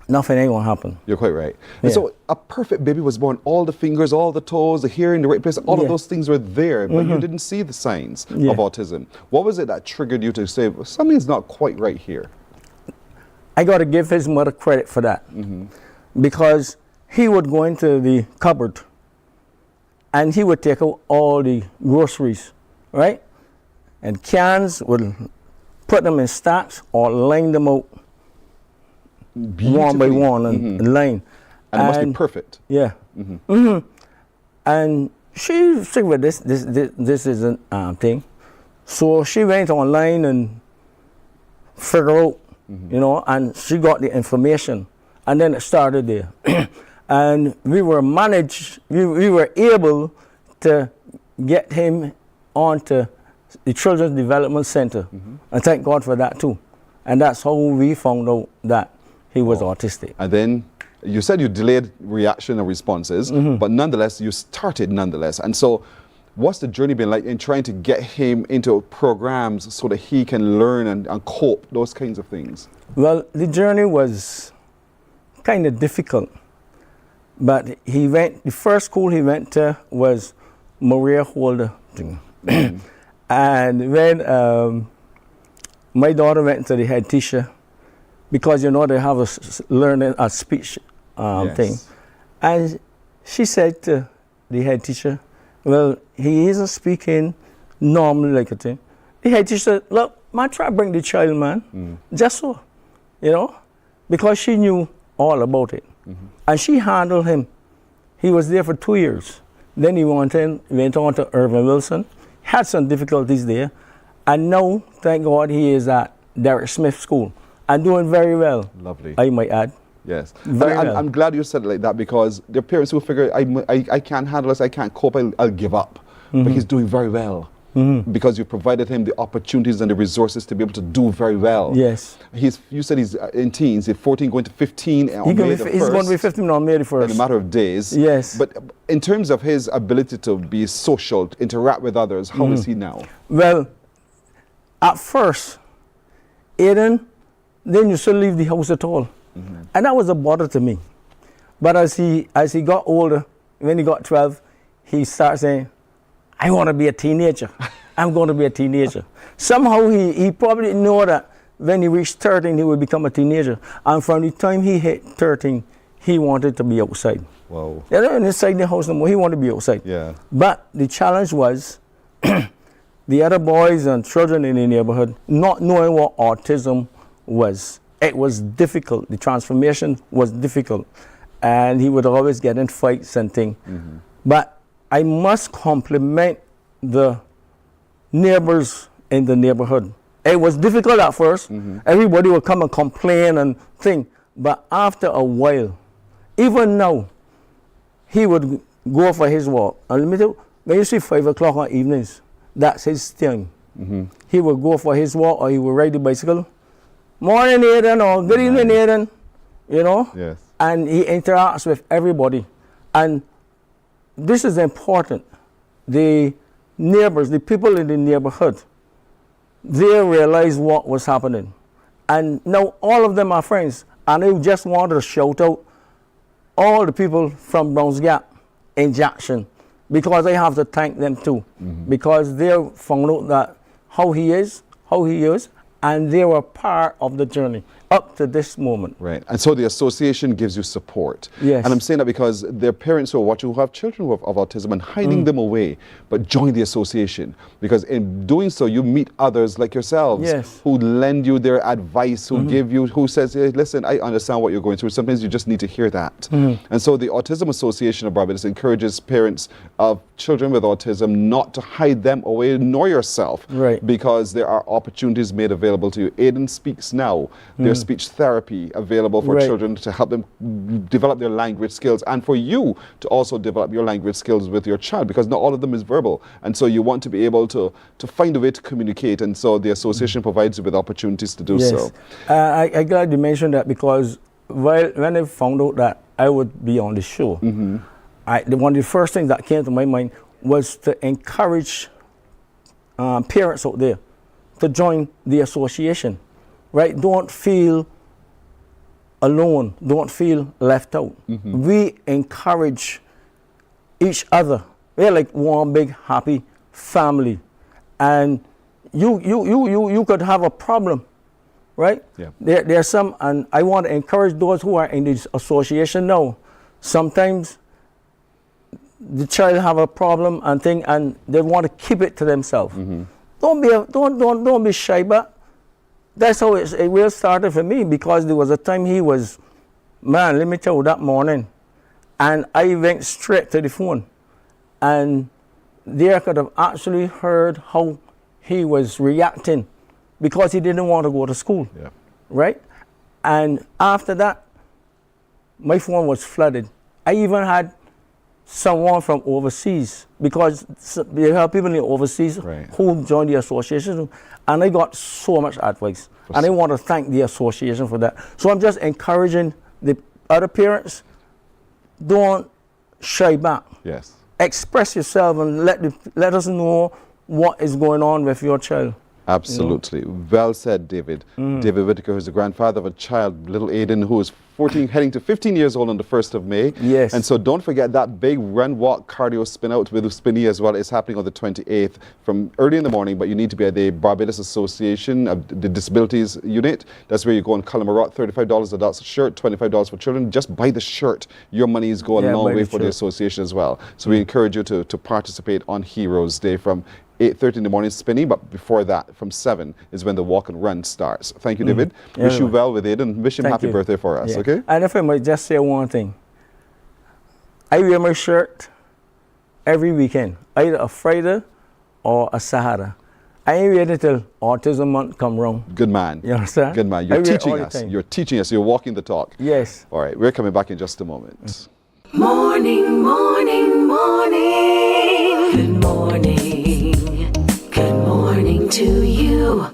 nothing ain't gonna happen. You're quite right. And so a perfect baby was born. All the fingers, all the toes, the hearing, the right place, all of those things were there, but you didn't see the signs of autism. What was it that triggered you to say, well, something's not quite right here? I got to give his mother credit for that. Because he would go into the cupboard and he would take out all the groceries, right? And cans would put them in stacks or line them out one by one and line. And it must be perfect. Yeah. And she said, well, this isn't a thing. So she went online and figured out, you know, and she got the information. And then it started there. And we were able to get him onto the Children's Development Center. And thank God for that too. And that's how we found out that he was autistic. And then you said you delayed reaction and responses, but nonetheless, you started nonetheless. And so what's the journey been like in trying to get him into programs so that he can learn and cope, those kinds of things? Well, the journey was kind of difficult. But the first school he went to was Maria Holder. And when my daughter went to the head teacher, because, you know, they have a speech thing. And she said to the head teacher, well, he isn't speaking normally like a thing. The head teacher said, look, man, try to bring the child, man. Just so, you know, because she knew all about it. And she handled him. He was there for 2 years. Then he went on to Irving Wilson, had some difficulties there. And now, thank God, he is at Derek Smith School and doing very well. Lovely. I might add. Yes. Very well. I'm glad you said it like that, because there are parents who figure, I can't handle this, I can't cope, I'll give up. But he's doing very well. Because you provided him the opportunities and the resources to be able to do very well. Yes. You said he's in teens, he's 14 going to 15 on May the 1st. He's going to be 15 on May the 1st. In a matter of days. Yes. But in terms of his ability to be social, to interact with others, how is he now? Well, at first, Aiden didn't used to leave the house at all. And that was a bother to me. But as he got older, when he got 12, he started saying, I want to be a teenager. I'm going to be a teenager. Somehow he probably didn't know that when he reached 13, he would become a teenager. And from the time he hit 13, he wanted to be outside. Wow. They don't inside the house no more. He wanted to be outside. Yeah. But the challenge was the other boys and children in the neighborhood not knowing what autism was. It was difficult. The transformation was difficult. And he would always get in fights and things. But I must compliment the neighbors in the neighborhood. It was difficult at first. Everybody would come and complain and think. But after a while, even now, he would go for his walk. And let me tell you, when you see 5 o'clock on evenings, that's his thing. He would go for his walk or he would ride the bicycle. Morning, Aiden, or good evening, Aiden. You know? Yes. And he interacts with everybody. And this is important. The neighbors, the people in the neighborhood, they realized what was happening. And now all of them are friends. And I just wanted to shout out all the people from Browns Gap in Jackson, because I have to thank them too. Because they found out that how he is, and they were part of the journey up to this moment. Right. And so the association gives you support. Yes. And I'm saying that because there are parents who are watching who have children who have autism and hiding them away, but join the association. Because in doing so, you meet others like yourselves who lend you their advice, who give you, who says, hey, listen, I understand what you're going through. Sometimes you just need to hear that. And so the Autism Association of Barbados encourages parents of children with autism, not to hide them away, nor yourself, right? Because there are opportunities made available to you. Aiden Speaks Now. There's speech therapy available for children to help them develop their language skills, and for you to also develop your language skills with your child, because not all of them is verbal, and so you want to be able to find a way to communicate, and so the association provides you with opportunities to do so. I'm glad you mentioned that, because when I found out that I would be on the show, one of the first things that came to my mind was to encourage parents out there to join the association, right? Don't feel alone, don't feel left out. We encourage each other. We're like one big happy family, and you could have a problem, right? Yeah. There's some, and I want to encourage those who are in this association now. Sometimes the child have a problem and thing, and they want to keep it to themselves. Don't be shy, but that's how it will started for me, because there was a time he was, man, let me tell you, that morning, and I went straight to the phone, and there could have actually heard how he was reacting, because he didn't want to go to school, right? And after that, my phone was flooded. I even had someone from overseas, because you have people in the overseas who joined the association, and I got so much advice, and I want to thank the association for that. So I'm just encouraging the other parents, don't shy back. Yes. Express yourself and let us know what is going on with your child. Absolutely. Well said, David. David Whitaker, who's the grandfather of a child, little Aiden, who is 14, heading to 15 years old on the 1st of May. Yes. And so don't forget that big run, walk, cardio, spin out with Spinny as well is happening on the 28th from early in the morning, but you need to be at the Barbados Association of the Disabilities Unit. That's where you go on Calamarot, $35 adults shirt, $25 for children. Just buy the shirt. Your money is going a long way for the association as well. So we encourage you to participate on Heroes Day from 8:30 in the morning spinning, but before that, from 7 is when the walk and run starts. Thank you, David. Wish you well with it, and wish him happy birthday for us, okay? And if I might just say one thing. I wear my shirt every weekend, either a Friday or a Saturday. I ain't waiting till Autism Month come round. Good man. You understand? Good man. You're teaching us. You're teaching us. You're walking the talk. Yes. All right, we're coming back in just a moment. Morning, morning, morning. Good morning. Good morning to you.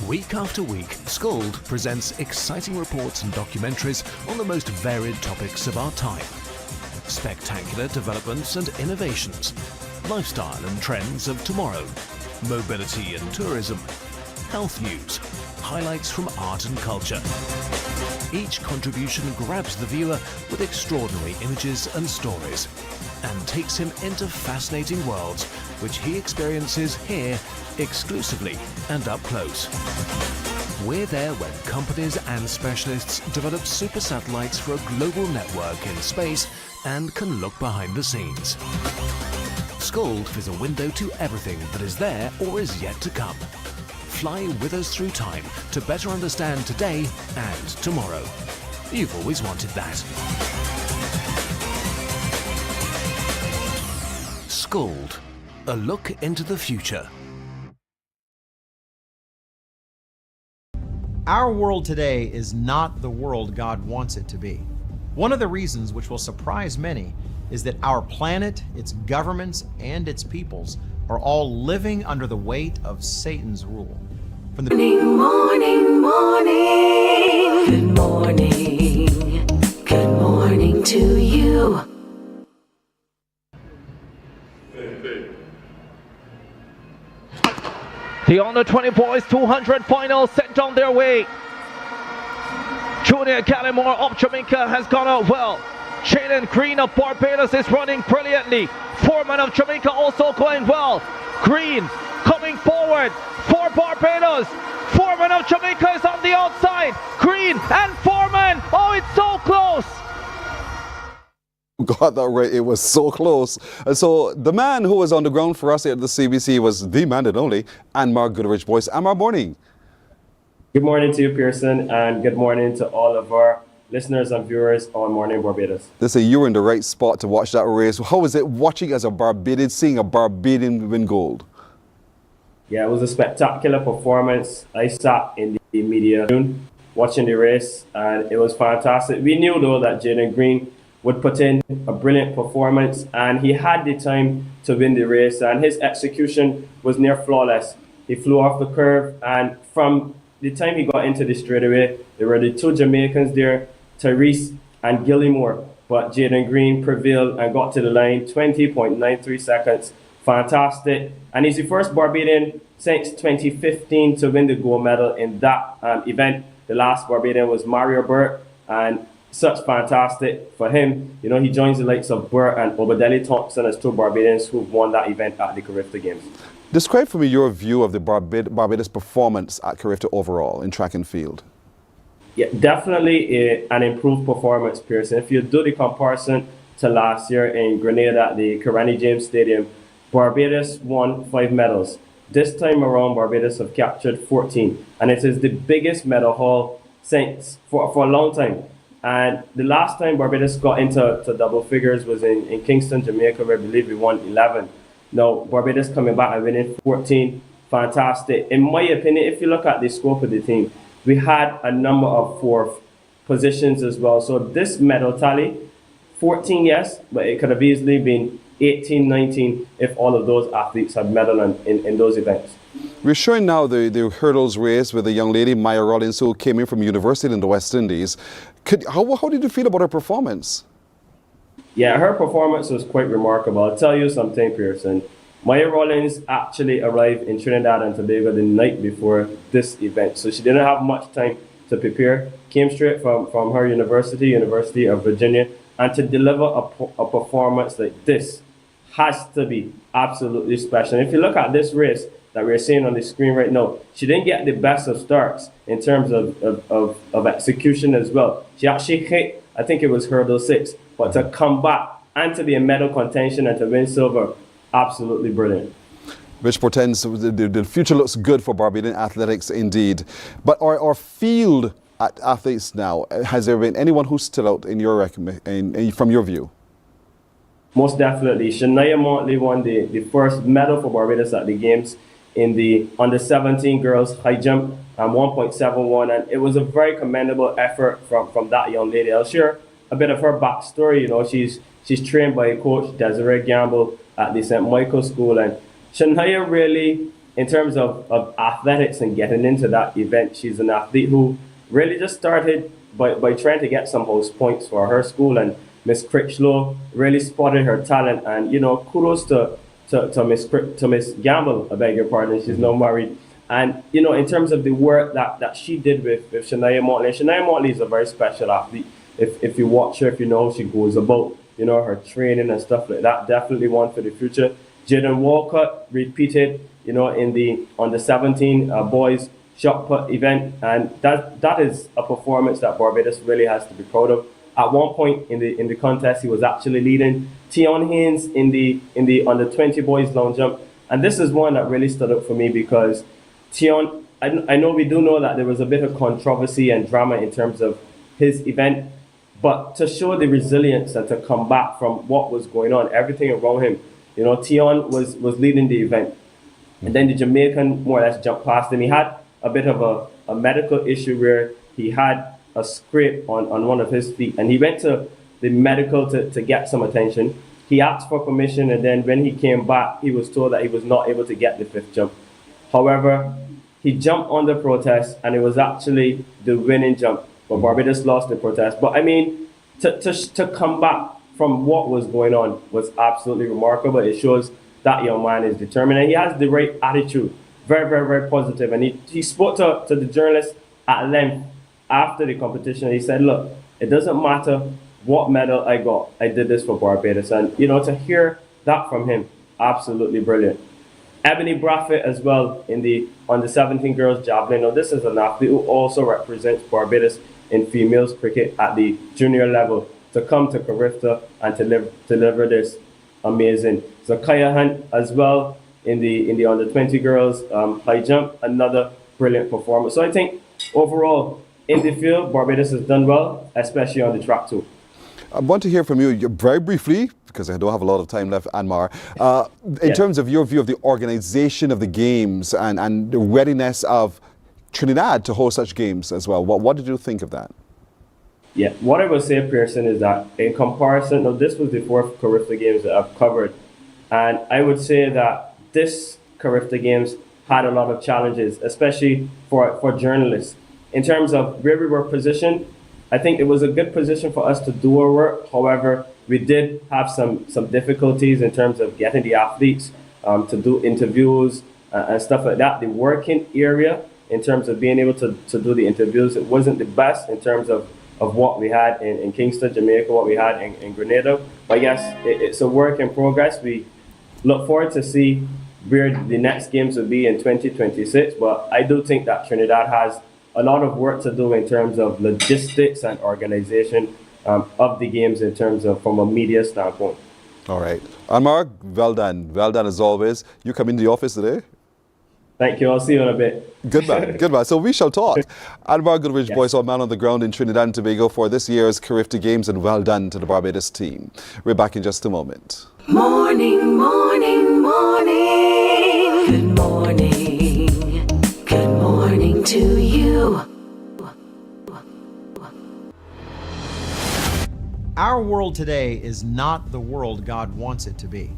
Week after week, Scold presents exciting reports and documentaries on the most varied topics of our time. Spectacular developments and innovations, lifestyle and trends of tomorrow, mobility and tourism, health news, highlights from art and culture. Each contribution grabs the viewer with extraordinary images and stories and takes him into fascinating worlds which he experiences here exclusively and up close. We're there when companies and specialists develop super satellites for a global network in space and can look behind the scenes. Scold is a window to everything that is there or is yet to come. Fly with us through time to better understand today and tomorrow. You've always wanted that. Scold, a look into the future. Our world today is not the world God wants it to be. One of the reasons which will surprise many is that our planet, its governments, and its peoples are all living under the weight of Satan's rule. From the Morning, morning. Good morning. Good morning to you. The under 20 boys 200 final set on their way. Junior Gallimore of Jamaica has gone out well. Jalen Green of Barbados is running brilliantly. Foreman of Jamaica also going well. Green coming forward for Barbados. Foreman of Jamaica is on the outside. Green and Foreman. Oh, it's so close. got that right. It was so close. And so the man who was on the ground for us here at the CBC was the man and only Anmar Goodrich Boyce. Anmar, morning. Good morning to you, Pearson, and good morning to all of our listeners and viewers on Mornin Barbados. Listen, you were in the right spot to watch that race. How was it watching as a Barbadian, seeing a Barbadian win gold? Yeah, it was a spectacular performance. I sat in the media room watching the race, and it was fantastic. We knew, though, that Jaden Green would put in a brilliant performance, and he had the time to win the race, and his execution was near flawless. He flew off the curve, and from the time he got into the straightaway, there were the two Jamaicans there, Tyrese and Gillimore, but Jaden Green prevailed and got to the line 20.93 seconds. Fantastic. And he's the first Barbadian since 2015 to win the gold medal in that event. The last Barbadian was Mario Burt, and such fantastic for him. You know, he joins the likes of Burt and Obadeli Thompson as two Barbadians who won that event at the Carifta Games. Describe for me your view of the Barbados performance at Carifta overall in track and field. Yeah, definitely an improved performance, Pearson. If you do the comparison to last year in Grenada at the Karani James Stadium, Barbados won 5 medals. This time around, Barbados have captured 14, and it is the biggest medal haul since for a long time. And the last time Barbados got into double figures was in Kingston, Jamaica, where I believe we won 11. Now, Barbados coming back and winning 14, fantastic. In my opinion, if you look at the scope of the team, we had a number of fourth positions as well. So this medal tally, 14, yes, but it could have easily been 18, 19 if all of those athletes had medaled in those events. We're showing now the hurdles race with a young lady, Maya Rollins, who came in from university in the West Indies. How did you feel about her performance? Yeah, her performance was quite remarkable. I'll tell you something, Pearson. Maya Rollins actually arrived in Trinidad and Tobago the night before this event, so she didn't have much time to prepare. Came straight from her University of Virginia, and to deliver a performance like this has to be absolutely special. And if you look at this race that we're seeing on the screen right now, she didn't get the best of starts in terms of execution as well. She actually hit, I think it was hurdle 6, but to come back and to be in medal contention and to win silver, absolutely brilliant. Which portends the future looks good for Barbadian athletics indeed. But our field athletes now, has there been anyone who stood out in your from your view? Most definitely. Shania Motley won the first medal for Barbados at the Games in the under-17 girls high jump, 1.71, and it was a very commendable effort from that young lady. I'll share a bit of her backstory. You know, she's trained by Coach Desiree Gamble at the St. Michael School, and Shania really, in terms of athletics and getting into that event, she's an athlete who really just started by trying to get some host points for her school, and Miss Critchlow really spotted her talent, and you know, kudos to Miss Gamble, I beg your pardon, she's now married. And you know, in terms of the work that she did with Shania Motley, Shania Motley is a very special athlete. If you watch her, if you know how she goes about, you know, her training and stuff like that, definitely one for the future. Jaden Walcott repeated, you know, in the under 17 boys shot put event, and that is a performance that Barbados really has to be proud of. At one point in the contest, he was actually leading Tion Haynes in the under 20 boys long jump, and this is one that really stood out for me because Tion, I know we do know that there was a bit of controversy and drama in terms of his event, but to show the resilience and to come back from what was going on, everything around him, you know, Tion was leading the event, and then the Jamaican more or less jumped past him. He had a bit of a medical issue where he had a scrape on one of his feet, and he went to the medical to get some attention. He asked for permission, and then when he came back, he was told that he was not able to get the 5th jump. However, he jumped on the protest, and it was actually the winning jump, but Barbados lost the protest. But I mean, to come back from what was going on was absolutely remarkable. It shows that young man is determined, and he has the right attitude, very, very, very positive. And he spoke to the journalists at length after the competition. He said, look, it doesn't matter what medal I got, I did this for Barbados. And, you know, to hear that from him, absolutely brilliant. Ebony Braffett as well in the under 17 girls javelin. Now, this is an athlete who also represents Barbados in females cricket at the junior level. to come to Carifta and to deliver this amazing. So Kaya Hunt as well in the under 20 girls high jump, another brilliant performance. So I think overall in the field, Barbados has done well, especially on the track too. I want to hear from you very briefly, because I don't have a lot of time left, Anmar, in terms of your view of the organization of the games and the readiness of Trinidad to host such games as well. What did you think of that? Yeah, what I would say, Pearson, is that in comparison, now this was the fourth Carifta Games that I've covered, and I would say that this Carifta Games had a lot of challenges, especially for journalists. In terms of where we were positioned, I think it was a good position for us to do our work. However, we did have some difficulties in terms of getting the athletes to do interviews and stuff like that. The working area, in terms of being able to do the interviews, it wasn't the best in terms of what we had in Kingston, Jamaica, what we had in Grenada. But yes, it's a work in progress. We look forward to see where the next games will be in 2026. But I do think that Trinidad has a lot of work to do in terms of logistics and organization of the games in terms of from a media standpoint. All right. Anmar, well done. Well done as always. You come into the office today? Thank you. I'll see you in a bit. Good man. Good man. So we shall talk. Anmar Goodrich, yes. Boys, man on the ground in Trinidad and Tobago for this year's Carifta Games, and well done to the Barbados team. We're back in just a moment. Morning, morning, morning. Good morning. Good morning to you. Our world today is not the world God wants it to be.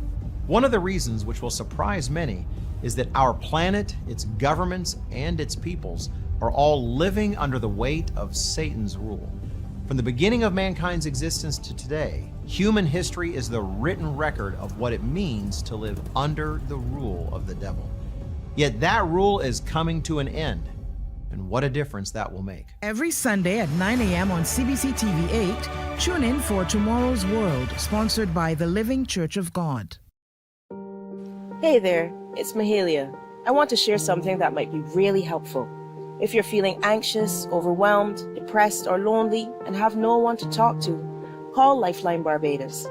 One of the reasons which will surprise many is that our planet, its governments, and its peoples are all living under the weight of Satan's rule. From the beginning of mankind's existence to today, human history is the written record of what it means to live under the rule of the devil. Yet that rule is coming to an end, and what a difference that will make. Every Sunday at 9 a.m. on CBC TV 8, tune in for Tomorrow's World, sponsored by the Living Church of God. Hey there, it's Mahalia. I want to share something that might be really helpful. If you're feeling anxious, overwhelmed, depressed, or lonely and have no one to talk to, call Lifeline Barbados.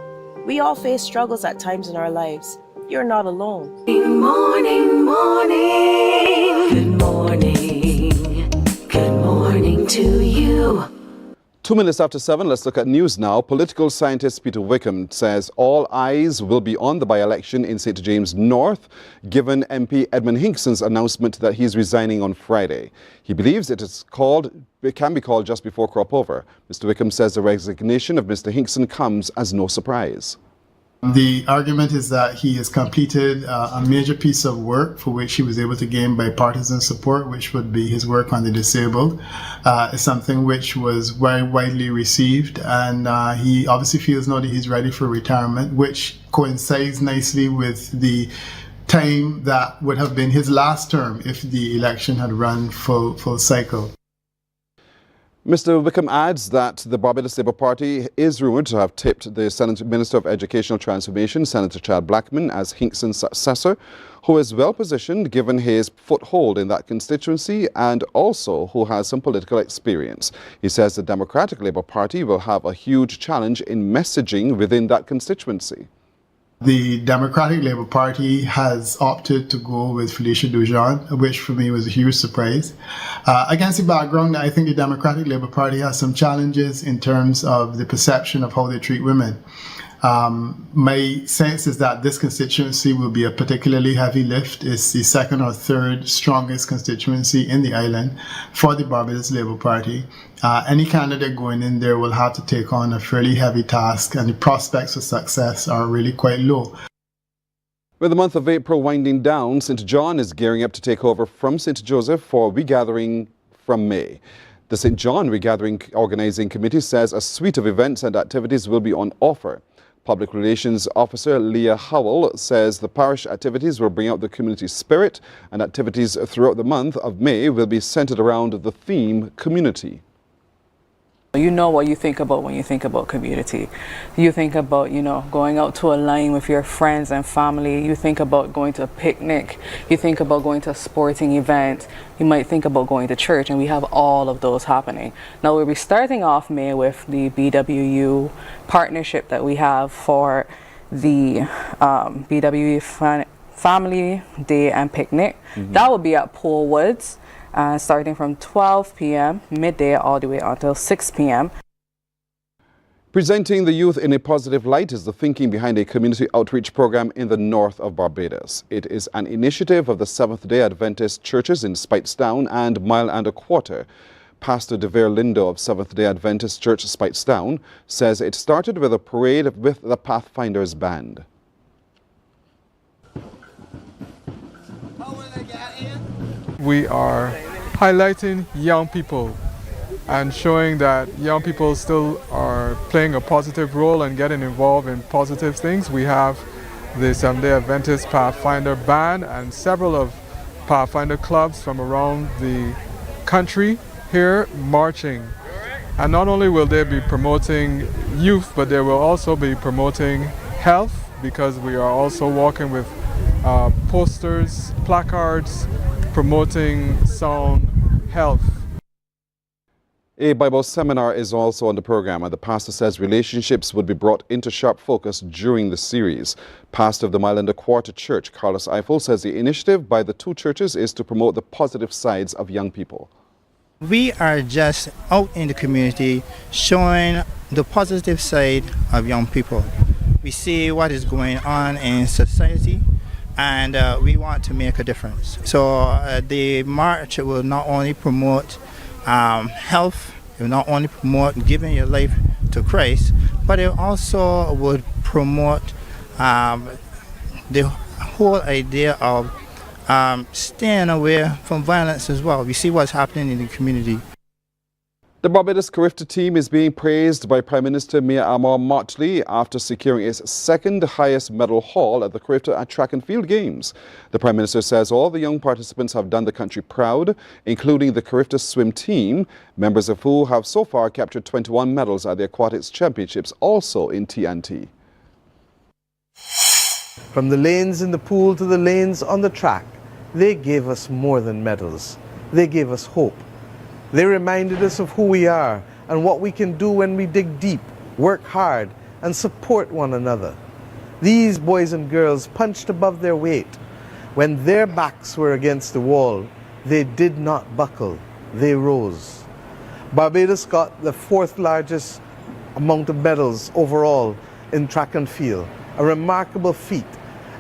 We all face struggles at times in our lives. You're not alone. Good morning, morning. Good morning. Good morning to you. 2 minutes after 7, let's look at news now. Political scientist Peter Wickham says all eyes will be on the by-election in St. James North, given MP Edmund Hinkson's announcement that he's resigning on Friday. He believes it can be called just before crop over. Mr. Wickham says the resignation of Mr. Hinkson comes as no surprise. The argument is that he has completed a major piece of work for which he was able to gain bipartisan support, which would be his work on the disabled. It's something which was very widely received, and he obviously feels now that he's ready for retirement, which coincides nicely with the time that would have been his last term if the election had run full cycle. Mr. Wickham adds that the Barbados Labour Party is rumoured to have tipped the Senate Minister of Educational Transformation, Senator Chad Blackman, as Hinkson's successor, who is well positioned given his foothold in that constituency and also who has some political experience. He says the Democratic Labour Party will have a huge challenge in messaging within that constituency. The Democratic Labour Party has opted to go with Felicia Dujon, which for me was a huge surprise. Against the background, I think the Democratic Labour Party has some challenges in terms of the perception of how they treat women. My sense is that this constituency will be a particularly heavy lift. It's the second or third strongest constituency in the island for the Barbados Labour Party. Any candidate going in there will have to take on a fairly heavy task, and the prospects of success are really quite low. With the month of April winding down, St. John is gearing up to take over from St. Joseph for Regathering from May. The St. John Regathering Organising Committee says a suite of events and activities will be on offer. Public Relations Officer Leah Howell says the parish activities will bring out the community spirit, and activities throughout the month of May will be centred around the theme community. You know what you think about when you think about community. You think about, going out to a line with your friends and family. You think about going to a picnic. You think about going to a sporting event. You might think about going to church, and we have all of those happening. Now we'll be starting off May with the BWU partnership that we have for the BWU Family Day and Picnic. That will be at Pool Woods. Starting from 12 p.m. midday all the way until 6 p.m. Presenting the youth in a positive light is the thinking behind a community outreach program in the north of Barbados. It is an initiative of the Seventh-day Adventist churches in Speightstown and Mile and a Quarter. Pastor DeVere Lindo of Seventh-day Adventist Church Speightstown says it started with a parade with the Pathfinders Band. We are highlighting young people and showing that young people still are playing a positive role and getting involved in positive things. We have the Seventh-day Adventist Pathfinder Band and several of Pathfinder clubs from around the country here marching. And not only will they be promoting youth, but they will also be promoting health, because we are also walking with posters, placards, promoting sound health. A Bible seminar is also on the program, and the pastor says relationships would be brought into sharp focus during the series. Pastor of the Mile and a Quarter Church, Carlos Eiffel, says the initiative by the two churches is to promote the positive sides of young people. We are just out in the community showing the positive side of young people. We see what is going on in society, and we want to make a difference. So the march will not only promote health, it will not only promote giving your life to Christ, but it also would promote the whole idea of staying away from violence as well. We see what's happening in the community. The Barbados Carifta team is being praised by Prime Minister Mia Amor Motley after securing its second highest medal haul at the Carifta Track and Field Games. The Prime Minister says all the young participants have done the country proud, including the Carifta swim team, members of who have so far captured 21 medals at the Aquatics Championships, also in T&T. From the lanes in the pool to the lanes on the track, they gave us more than medals. They gave us hope. They reminded us of who we are and what we can do when we dig deep, work hard, and support one another. These boys and girls punched above their weight. When their backs were against the wall, they did not buckle, they rose. Barbados got the fourth largest amount of medals overall in track and field, a remarkable feat,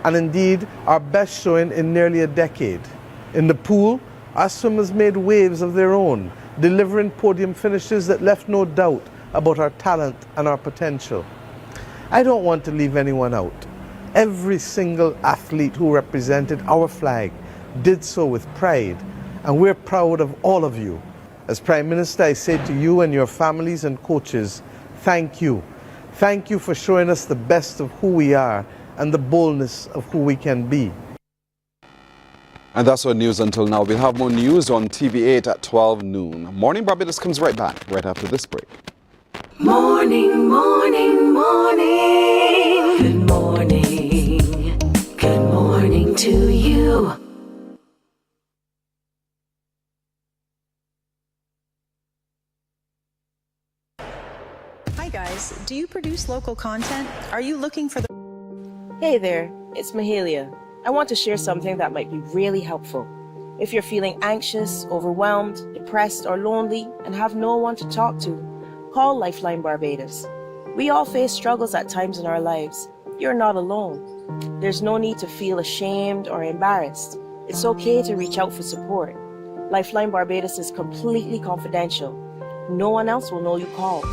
and indeed our best showing in nearly a decade. In the pool, our swimmers made waves of their own, delivering podium finishes that left no doubt about our talent and our potential. I don't want to leave anyone out. Every single athlete who represented our flag did so with pride, and we're proud of all of you. As Prime Minister, I say to you and your families and coaches, thank you. Thank you for showing us the best of who we are and the boldness of who we can be. And that's our news until now. We'll have more news on TV8 at 12 noon. Morning Barbados comes right back right after this break. Morning, morning, morning. Good morning. Good morning to you. Hi guys, do you produce local content? Are you looking for the... Hey there, it's Mahalia. I want to share something that might be really helpful. If you're feeling anxious, overwhelmed, depressed, or lonely, and have no one to talk to, call Lifeline Barbados. We all face struggles at times in our lives. You're not alone. There's no need to feel ashamed or embarrassed. It's okay to reach out for support. Lifeline Barbados is completely confidential. No one else will know you called.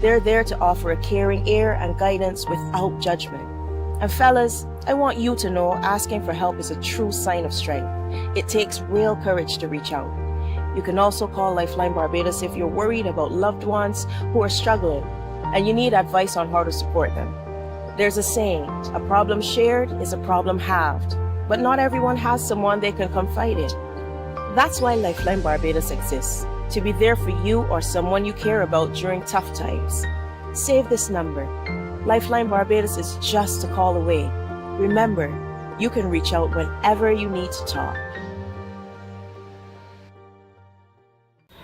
They're there to offer a caring ear and guidance without judgment. And fellas, I want you to know asking for help is a true sign of strength. It takes real courage to reach out. You can also call Lifeline Barbados if you're worried about loved ones who are struggling and you need advice on how to support them. There's a saying, a problem shared is a problem halved, but not everyone has someone they can confide in. That's why Lifeline Barbados exists. to be there for you or someone you care about during tough times. Save this number. Lifeline Barbados is just a call away. Remember, you can reach out whenever you need to talk.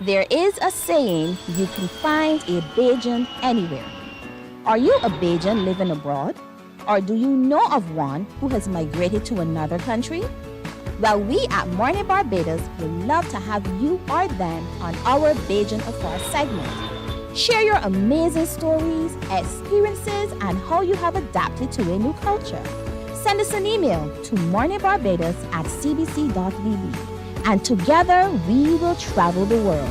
There is a saying, you can find a Bajan anywhere. Are you a Bajan living abroad? Or do you know of one who has migrated to another country? Well, we at Mornin Barbados would love to have you or them on our Bajan Affairs segment. Share your amazing stories, experiences, and how you have adapted to a new culture. Send us an email to morninbarbados@cbc.vb, and together we will travel the world.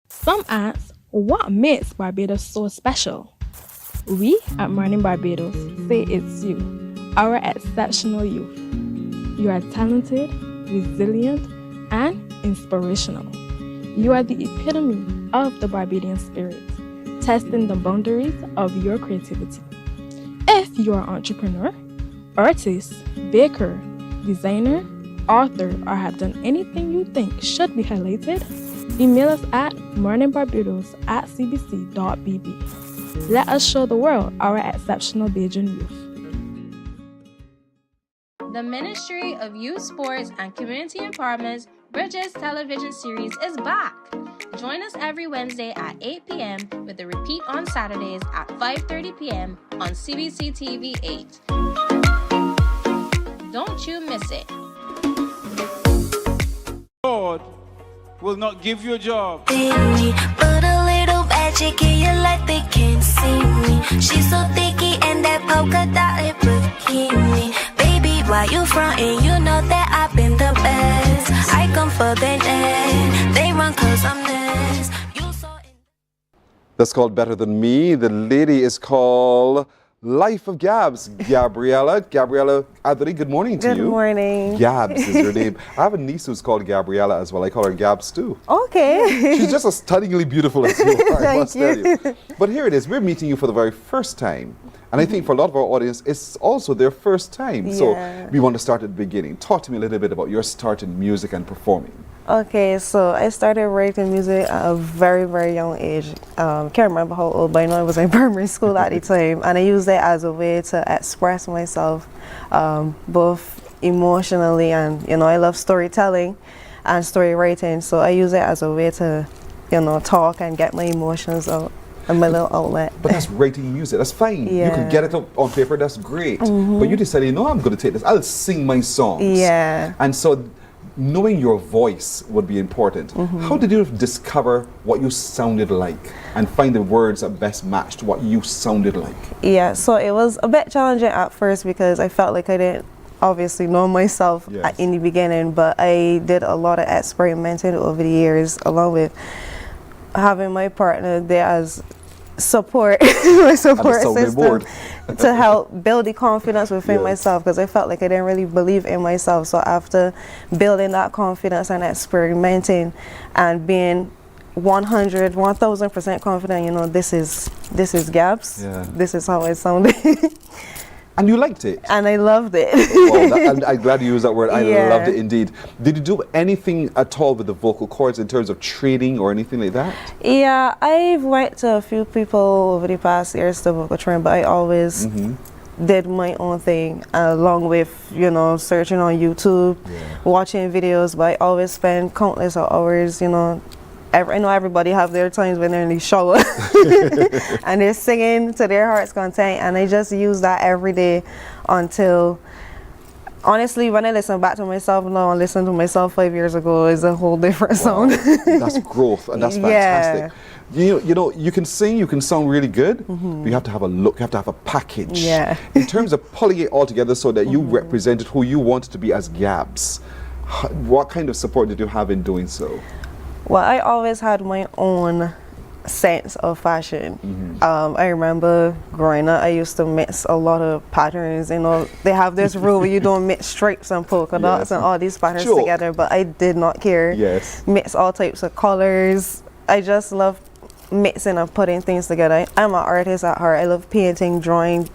Some ask, what makes Barbados so special? We at Mornin Barbados say it's you, our exceptional youth. You are talented, resilient, and inspirational. You are the epitome of the Barbadian spirit, testing the boundaries of your creativity. If you are an entrepreneur, artist, baker, designer, author, or have done anything you think should be highlighted, email us at morninbarbados@cbc.bb. Let us show the world our exceptional Bajan youth. The Ministry of Youth, Sports and Community Empowerment's Bridges television series is back. Join us every Wednesday at 8 p.m. with a repeat on Saturdays at 5:30 p.m. on CBC TV 8. Don't you miss it. God will not give you a job. Put a little magic in your life, they can't see me. She's so thicky and that polka dotted bikini. Baby, why you frontin'? You know that I've been the best. I come for their net. They run cause I'm next. That's called Better Than Me. The lady is called Life of Gabs, Gabriella. Gabriella Adri, good morning to you. Good morning. Gabs is her name. I have a niece who's called Gabriella as well. I call her Gabs too. Okay. She's just as stunningly beautiful as you are, I must tell you. you. But here it is. We're meeting you for the very first time. And I think for a lot of our audience, it's also their first time. Yeah. So we want to start at the beginning. Talk to me a little bit about your start in music and performing. Okay, so I started writing music at a very, very young age. Can't remember how old, but I know I was in primary school at the time. And I used it as a way to express myself, both emotionally and, I love storytelling and story writing. So I use it as a way to, talk and get my emotions out. And my little outlet. But that's writing music. That's fine. Yeah. You can get it up on paper. That's great. But you decided, I'm going to take this. I'll sing my songs. Yeah. And so knowing your voice would be important. How did you discover what you sounded like and find the words that best matched what you sounded like? Yeah, so it was a bit challenging at first because I felt like I didn't obviously know myself in the beginning, but I did a lot of experimenting over the years, along with having my partner there as support, my support system, to help build the confidence within myself, because I felt like I didn't really believe in myself. So after building that confidence and experimenting and being 1000% confident, this is Gabs. This is how I sounded. And you liked it? And I loved it. Well, I'm glad you used that word. I loved it indeed. Did you do anything at all with the vocal cords in terms of training or anything like that? Yeah, I've went to a few people over the past years to vocal train, but I always did my own thing, along with, searching on YouTube, watching videos, but I always spend countless of hours, I know everybody have their times when they're in the shower and they're singing to their heart's content, and I just use that every day until, honestly, when I listen back to myself now and listen to myself 5 years ago, is a whole different sound. That's growth, and that's fantastic. You can sing, you can sound really good, but you have to have a look, you have to have a package. In terms of pulling it all together so that you represented who you wanted to be as Gabs, what kind of support did you have in doing so? Well, I always had my own sense of fashion. I remember growing up, I used to mix a lot of patterns. They have this rule where you don't mix stripes and polka dots and all these patterns together, but I did not care. Mix all types of colors. I just love mixing and putting things together. I'm an artist at heart. I love painting, drawing,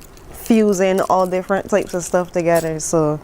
fusing all different types of stuff together. So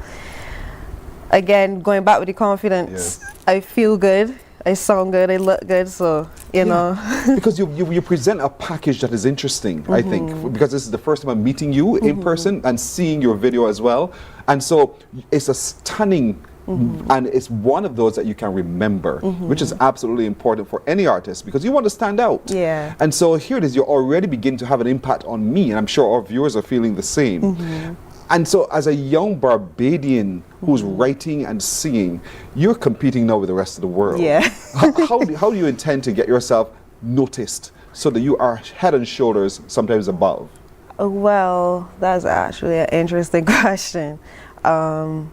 again, going back with the confidence, I feel good, I sound good, I look good, so you know. Because you present a package that is interesting, I think, because this is the first time I'm meeting you in person and seeing your video as well. And so it's a stunning, and it's one of those that you can remember, which is absolutely important for any artist because you want to stand out. Yeah. And so here it is, you're already beginning to have an impact on me, and I'm sure our viewers are feeling the same. And so as a young Barbadian who's writing and singing, you're competing now with the rest of the world. Yeah. how do you intend to get yourself noticed so that you are head and shoulders sometimes above? Well, that's actually an interesting question. What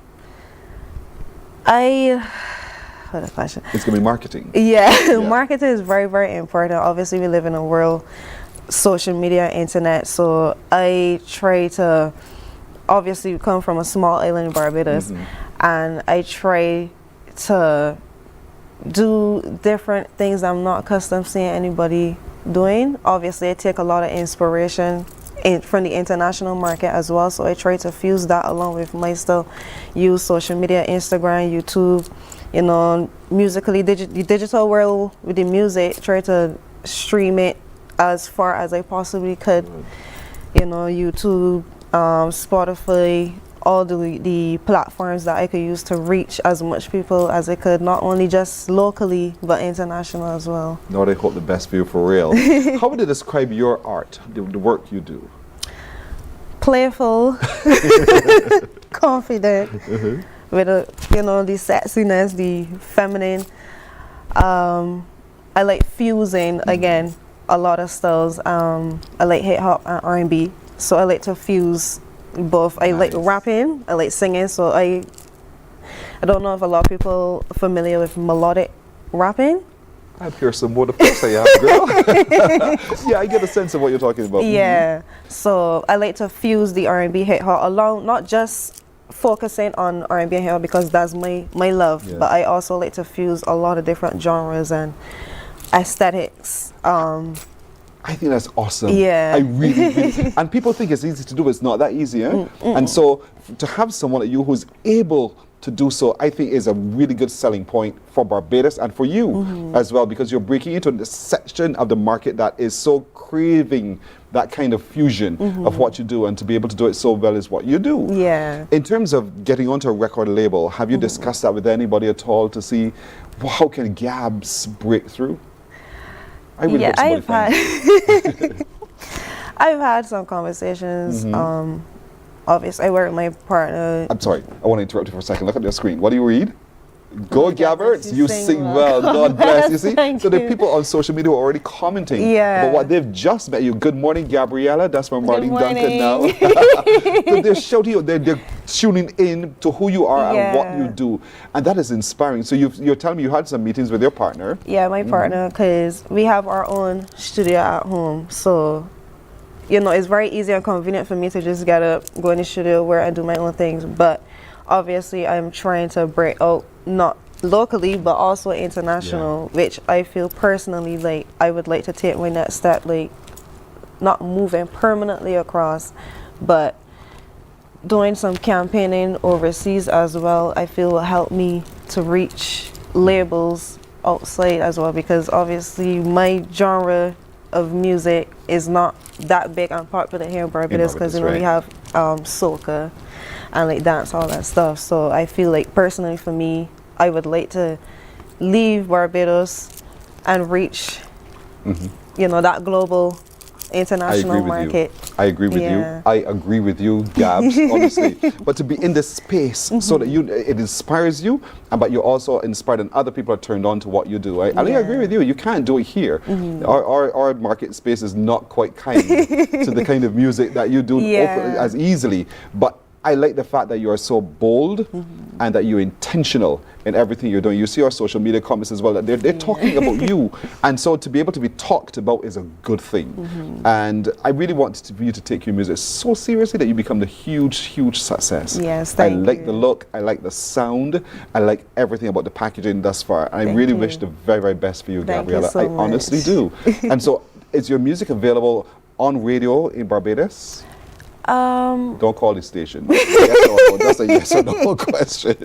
a question. It's going to be marketing. Yeah, marketing is very, very important. Obviously, we live in a world, social media, internet, so I try to, obviously we come from a small island in Barbados, and I try to do different things I'm not accustomed to seeing anybody doing. Obviously, I take a lot of inspiration from the international market as well, so I try to fuse that along with my style, use social media, Instagram, YouTube, you know, musically, the digital world with the music, try to stream it as far as I possibly could, you know, YouTube, Spotify, all the platforms that I could use to reach as much people as I could, not only just locally but international as well. Lord, I hope the best for you, for real. How would you describe your art, the work you do? Playful, confident, with you know, the sexiness, the feminine. I like fusing again a lot of styles. I like hip hop and R&B, so I like to fuse both. I like rapping, I like singing, so I don't know if a lot of people are familiar with melodic rapping. I'd hear some more. Of course I am, girl. Yeah, I get a sense of what you're talking about. Yeah, so I like to fuse the R&B hip hop along, not just focusing on R&B and hip hop because that's my love, but I also like to fuse a lot of different genres and aesthetics. I think that's awesome. Yeah. I really, and people think it's easy to do, but it's not that easy. And so to have someone like you who's able to do so, I think is a really good selling point for Barbados and for you as well, because you're breaking into the section of the market that is so craving that kind of fusion of what you do, and to be able to do it so well is what you do. Yeah. In terms of getting onto a record label, have you discussed that with anybody at all to see how can Gabs break through? I really hope somebody I've had some conversations. Obviously, I work with my partner. I'm sorry, I want to interrupt you for a second. Look at your screen. What do you read? Go Gabbert, you sing well. God bless. You see? So there are people on social media who are already commenting. But what they've just met you. Good morning, Gabriella. That's from Martin Duncan now. So they're shouting you, they're tuning in to who you are and what you do. And that is inspiring. So you're telling me you had some meetings with your partner. Yeah, my partner, because we have our own studio at home. So, you know, it's very easy and convenient for me to just get up, go in the studio where I do my own things. But obviously, I'm trying to break out, not locally, but also international, which I feel personally like I would like to take my next step, like not moving permanently across, but doing some campaigning overseas as well. I feel will help me to reach labels outside as well, because obviously my genre of music is not that big and popular here in Barbados, because you know we have soca and like dance, all that stuff. So I feel like personally for me, I would like to leave Barbados and reach you know, that global international market. I agree with you. I agree with you, Gabs, honestly. But to be in this space so that it inspires you, but you're also inspired and other people are turned on to what you do. I agree with you. You can't do it here. Our market space is not quite kind to the kind of music that you do as easily. But I like the fact that you are so bold and that you're intentional in everything you're doing. You see our social media comments as well, that they're talking about you. And so to be able to be talked about is a good thing. And I really want you to take your music so seriously that you become the huge, huge success. Yes, thank you. I like the look, I like the sound, I like everything about the packaging thus far. And I really wish the very, very best for you, Gabriella. I honestly do. And so is your music available on radio in Barbados? Don't call the station. Yes or no? That's a yes or no question.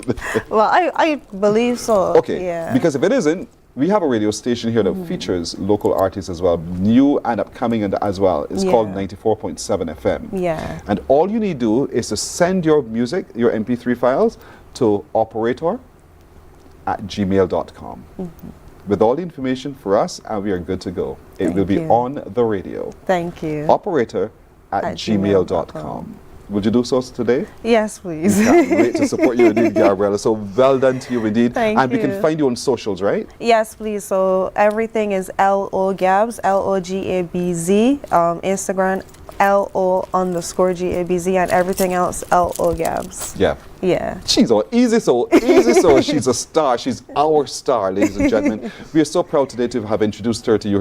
Well, I believe so. Okay, Yeah. because if it isn't, we have a radio station here that features local artists as well, new and upcoming and as well. It's called 94.7 FM. Yeah. And all you need to do is to send your music, your MP3 files, to operator@gmail.com. With all the information for us, and we are good to go. It will be on the radio. Thank you. Operator@gmail.com. Would you do so today? Yes, please. We can't wait to support you indeed, Gabriella. So well done to you indeed. Thank and we you. can find you on socials, right? Yes, please. So everything is LOGABZ, LOGABZ, Instagram, LO_GABZ, and everything else LOGABZ. Yeah. Yeah. She's so easy, so she's a star. She's our star, ladies and gentlemen. We are so proud today to have introduced her to you.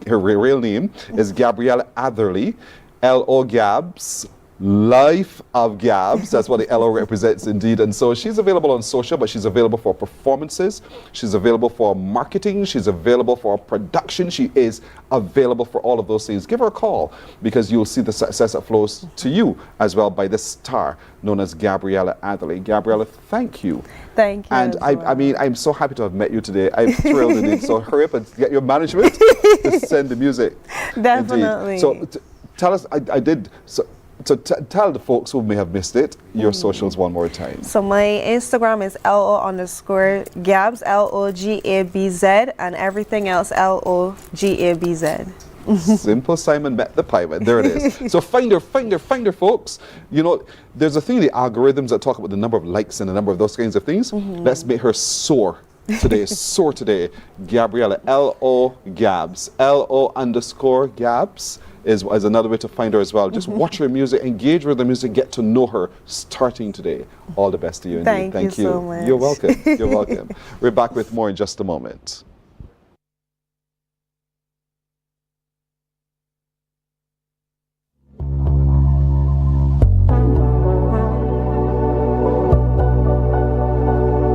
Her real name is Gabriella Atherley, LOGABZ. Life of Gabs, that's what the LO represents indeed. And so she's available on social, but she's available for performances, she's available for marketing, she's available for production, she is available for all of those things. Give her a call because you'll see the success that flows to you as well by this star known as Gabriella Atherley. Gabriella, thank you. Thank you. And I mean, I'm so happy to have met you today. I'm thrilled indeed. So hurry up and get your management to send the music. Definitely. Indeed. So tell us, So tell the folks who may have missed it, your socials one more time. So my Instagram is LO_Gabz, LOGABZ, and everything else LOGABZ. Simple Simon met the pilot. There it is. So find her, folks. You know, there's a thing, the algorithms that talk about the number of likes and the number of those kinds of things. Let's make her soar today. Soar today. Gabriella, LOGABZ, LO_Gabz. Is another way to find her as well. Just watch her music, engage with the music, get to know her starting today. All the best to you indeed. Thank you so much. You're welcome. You're welcome. We're back with more in just a moment.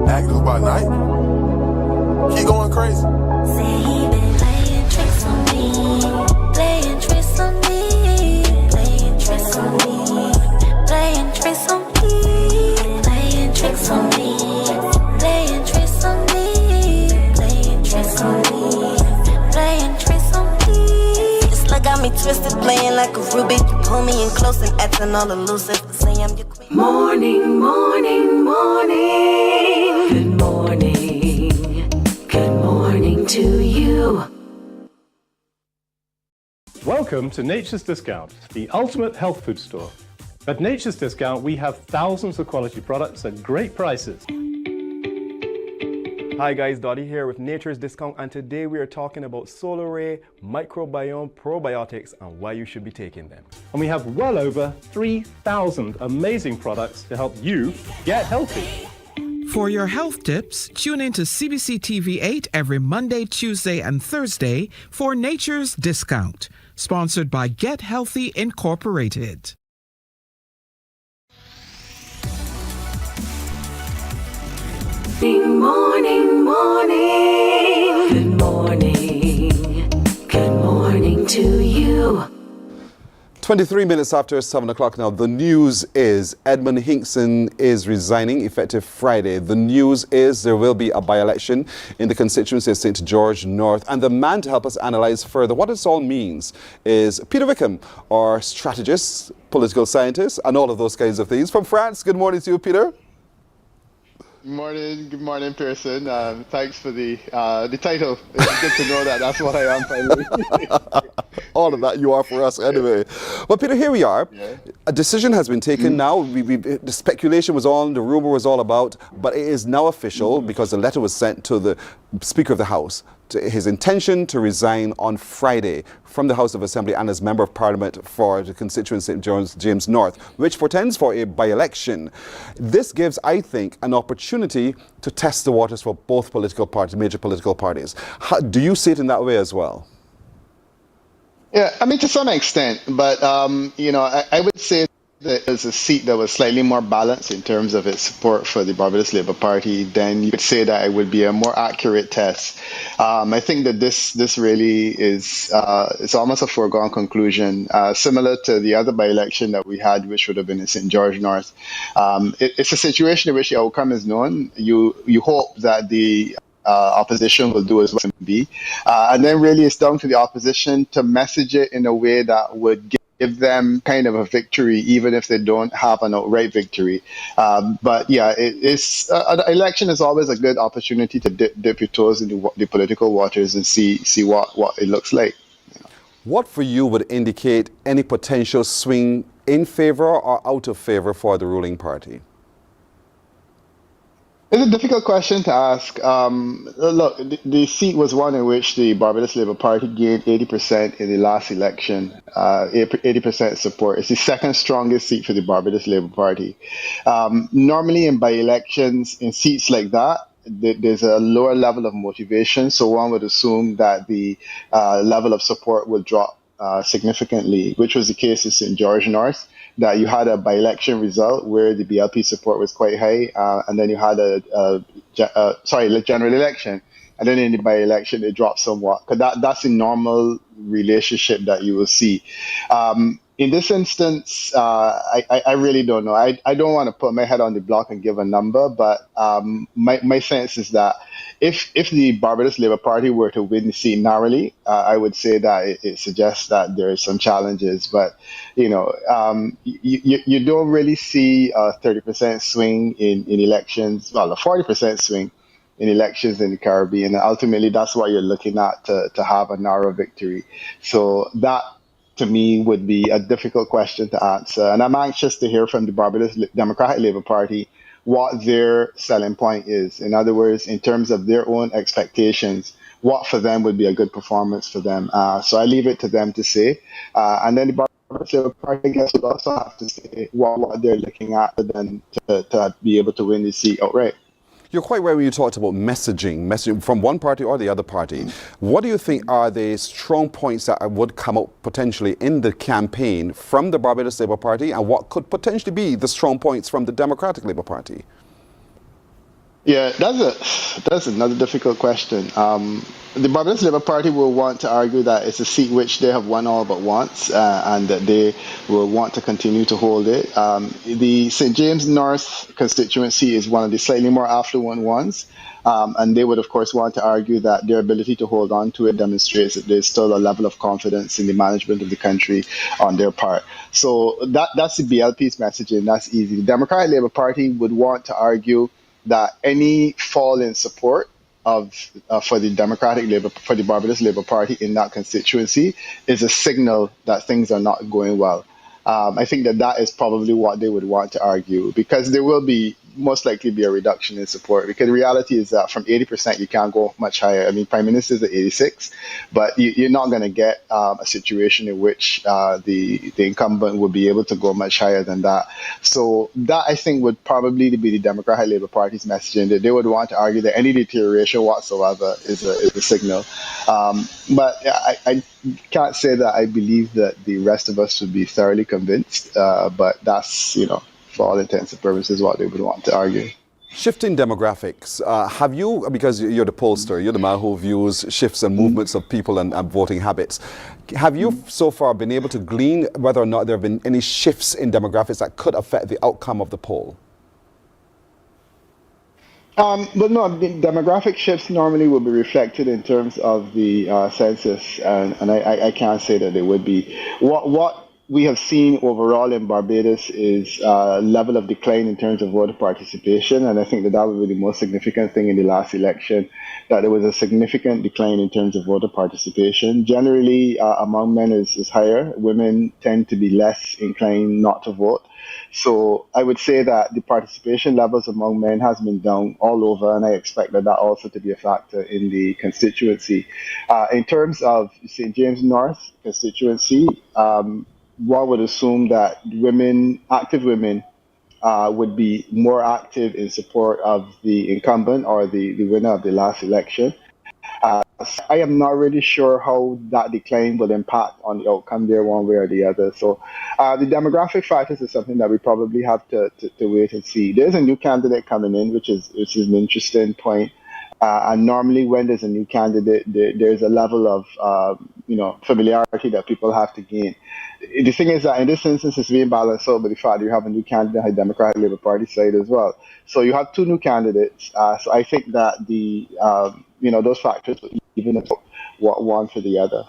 Active by night. Keep going crazy. Say he been playing tricks on me. Playing tricks on me. Playing tricks on me. Playing tricks on me. Playing tricks on me. Playing tricks on me. Playing tricks on me. Playing tricks on me. It's like got me twisted, playing like a Rubik. You pull me in close and acting all elusive. Say I'm your queen. Morning, morning, morning. Good morning. Good morning to you. Welcome to Nature's Discount, the ultimate health food store. At Nature's Discount, we have thousands of quality products at great prices. Hi guys, Dottie here with Nature's Discount, and today we are talking about Solar Ray Microbiome Probiotics and why you should be taking them. And we have well over 3,000 amazing products to help you get healthy. For your health tips, tune in to CBC TV 8 every Monday, Tuesday, and Thursday for Nature's Discount, sponsored by Get Healthy Incorporated. Morning, morning. Good morning. Good morning to you. 23 minutes after 7 o'clock now. The news is Edmund Hinkson is resigning effective Friday. The news is there will be a by-election in the constituency of St. George North. And the man to help us analyze further what this all means is Peter Wickham, our strategist, political scientist, and all of those kinds of things. From France, good morning to you, Peter. Good morning, Pearson. Thanks for the title. It's good to know that that's what I am finally. All of that you are for us anyway. Well, Peter, here we are. Yeah. A decision has been taken now. The speculation was on, the rumor was all about, but it is now official because the letter was sent to the Speaker of the House, to his intention to resign on Friday from the House of Assembly and as Member of Parliament for the constituency of St. James North, which portends for a by-election. This gives, I think, an opportunity to test the waters for both political parties, major political parties. Do you see it in that way as well? Yeah, I mean, to some extent, but, I would say there's a seat that was slightly more balanced in terms of its support for the Barbados Labour Party, then you could say that it would be a more accurate test. I think that this really is it's almost a foregone conclusion, similar to the other by-election that we had, which would have been in St. George North. It's a situation in which the outcome is known. You hope that the opposition will do as well as be. And then really it's down to the opposition to message it in a way that would give them kind of a victory, even if they don't have an outright victory. But yeah, an election is always a good opportunity to dip your toes into the political waters and see what it looks like. What for you would indicate any potential swing in favor or out of favor for the ruling party? It's a difficult question to ask. Look, the seat was one in which the Barbados Labour Party gained 80% in the last election, 80% support. It's the second strongest seat for the Barbados Labour Party. Normally in by-elections, in seats like that, there's a lower level of motivation, so one would assume that the level of support will drop significantly, which was the case in St. George North, that you had a by-election result where the BLP support was quite high, and then you had a general election, and then in the by-election it dropped somewhat. Because that's a normal relationship that you will see. In this instance, I really don't know. I don't want to put my head on the block and give a number, but my sense is that if the Barbados Labour Party were to win the seat narrowly, I would say that it suggests that there are some challenges. But you don't really see a 30% swing in elections. Well, a 40% swing in elections in the Caribbean. And ultimately, that's what you're looking at to have a narrow victory. So that, to me, would be a difficult question to answer. And I'm anxious to hear from the Barbados Democratic Labour Party what their selling point is. In other words, in terms of their own expectations, what for them would be a good performance for them. So I leave it to them to say. And then the Barbados Labour Party, I guess, would also have to say what they're looking at then to be able to win the seat outright. You're quite right when you talked about messaging from one party or the other party. What do you think are the strong points that would come out potentially in the campaign from the Barbados Labour Party, and what could potentially be the strong points from the Democratic Labour Party? Yeah, that's another difficult question. The Barbados Labour Party will want to argue that it's a seat which they have won all but once, and that they will want to continue to hold it. The St. James North constituency is one of the slightly more affluent ones, and they would, of course, want to argue that their ability to hold on to it demonstrates that there's still a level of confidence in the management of the country on their part. So that's the BLP's messaging. That's easy. The Democratic Labour Party would want to argue that any fall in support for the Barbados Labour Party in that constituency is a signal that things are not going well. I think that is probably what they would want to argue, because there will most likely be a reduction in support, because the reality is that from 80% you can't go much higher. I mean, Prime Minister's at 86, but you're not going to get a situation in which the incumbent would be able to go much higher than that. So that, I think, would probably be the Democratic Labour Party's messaging, that they would want to argue that any deterioration whatsoever is a signal. But I can't say that I believe that the rest of us would be thoroughly convinced, but that's, for all intents and purposes, what they would want to argue. Shifting demographics, have you, because you're the pollster, you're the man who views shifts and movements of people and voting habits, have you so far been able to glean whether or not there have been any shifts in demographics that could affect the outcome of the poll? But no, the demographic shifts normally will be reflected in terms of the census, and I can't say that they would be. What we have seen overall in Barbados is a level of decline in terms of voter participation, and I think that would be the most significant thing in the last election, that there was a significant decline in terms of voter participation. Generally, among men is higher. Women tend to be less inclined not to vote. So I would say that the participation levels among men has been down all over, and I expect that also to be a factor in the constituency. In terms of St. James North constituency, one would assume that active women would be more active in support of the incumbent or the winner of the last election. I am not really sure how that decline will impact on the outcome there one way or the other. So the demographic factors is something that we probably have to wait and see. There's a new candidate coming in, which is an interesting point. And normally when there's a new candidate, there's a level of familiarity that people have to gain. The thing is that in this instance, it's being balanced out by the fact that you have a new candidate on the Democratic Labour Party side as well. So you have two new candidates. So I think that those factors will even out one for the other.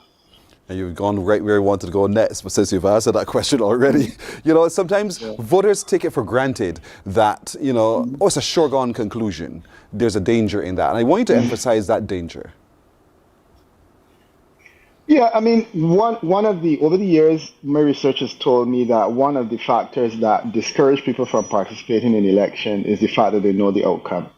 And you've gone right where you wanted to go next, but since you've answered that question already, sometimes voters take it for granted that, it's a sure-gone conclusion. There's a danger in that. And I want you to emphasize that danger. Yeah, I mean, over the years, my research has told me that one of the factors that discourage people from participating in election is the fact that they know the outcome.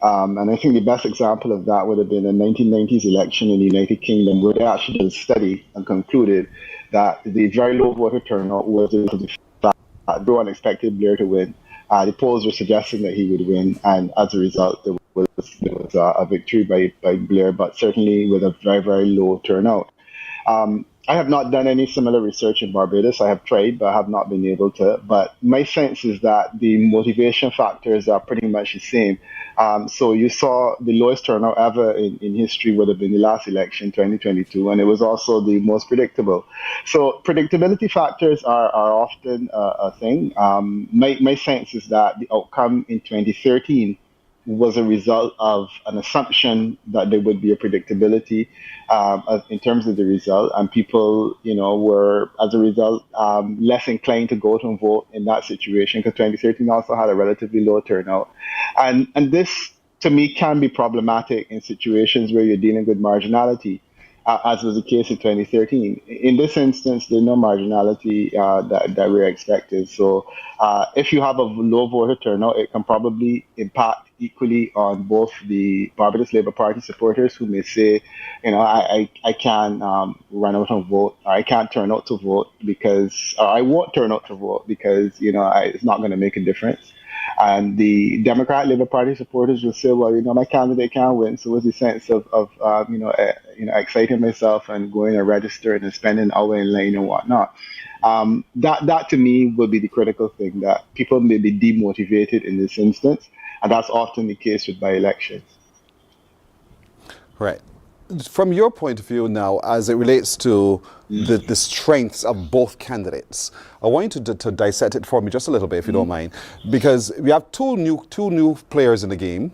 And I think the best example of that would have been the 1990s election in the United Kingdom, where they actually did a study and concluded that the very low voter turnout was due to the fact that everyone expected Blair to win. The polls were suggesting that he would win, and as a result, there was a victory by Blair, but certainly with a very, very low turnout. I have not done any similar research in Barbados. I have tried, but I have not been able to. But my sense is that the motivation factors are pretty much the same. So you saw the lowest turnout ever in history would have been the last election, 2022, and it was also the most predictable. So predictability factors are often a thing. My sense is that the outcome in 2013 was a result of an assumption that there would be a predictability in terms of the result, and people, were as a result less inclined to go out and vote in that situation, because 2013 also had a relatively low turnout, and this to me can be problematic in situations where you're dealing with marginality, as was the case in 2013. In this instance, there's no marginality that we're expecting. So if you have a low voter turnout, it can probably impact equally on both the Barbados Labour Party supporters who may say, I can't run out and vote, or I can't turn out to vote because I won't turn out to vote because it's not going to make a difference. And the Democratic Labour Party supporters will say, well, my candidate can't win, so what's the sense of exciting myself and going and registering and spending an hour in line and whatnot? That to me will be the critical thing, that people may be demotivated in this instance, and that's often the case with by-elections. Right. From your point of view now, as it relates to the strengths of both candidates, I want you to dissect it for me just a little bit, if you don't mind, because we have two new players in the game.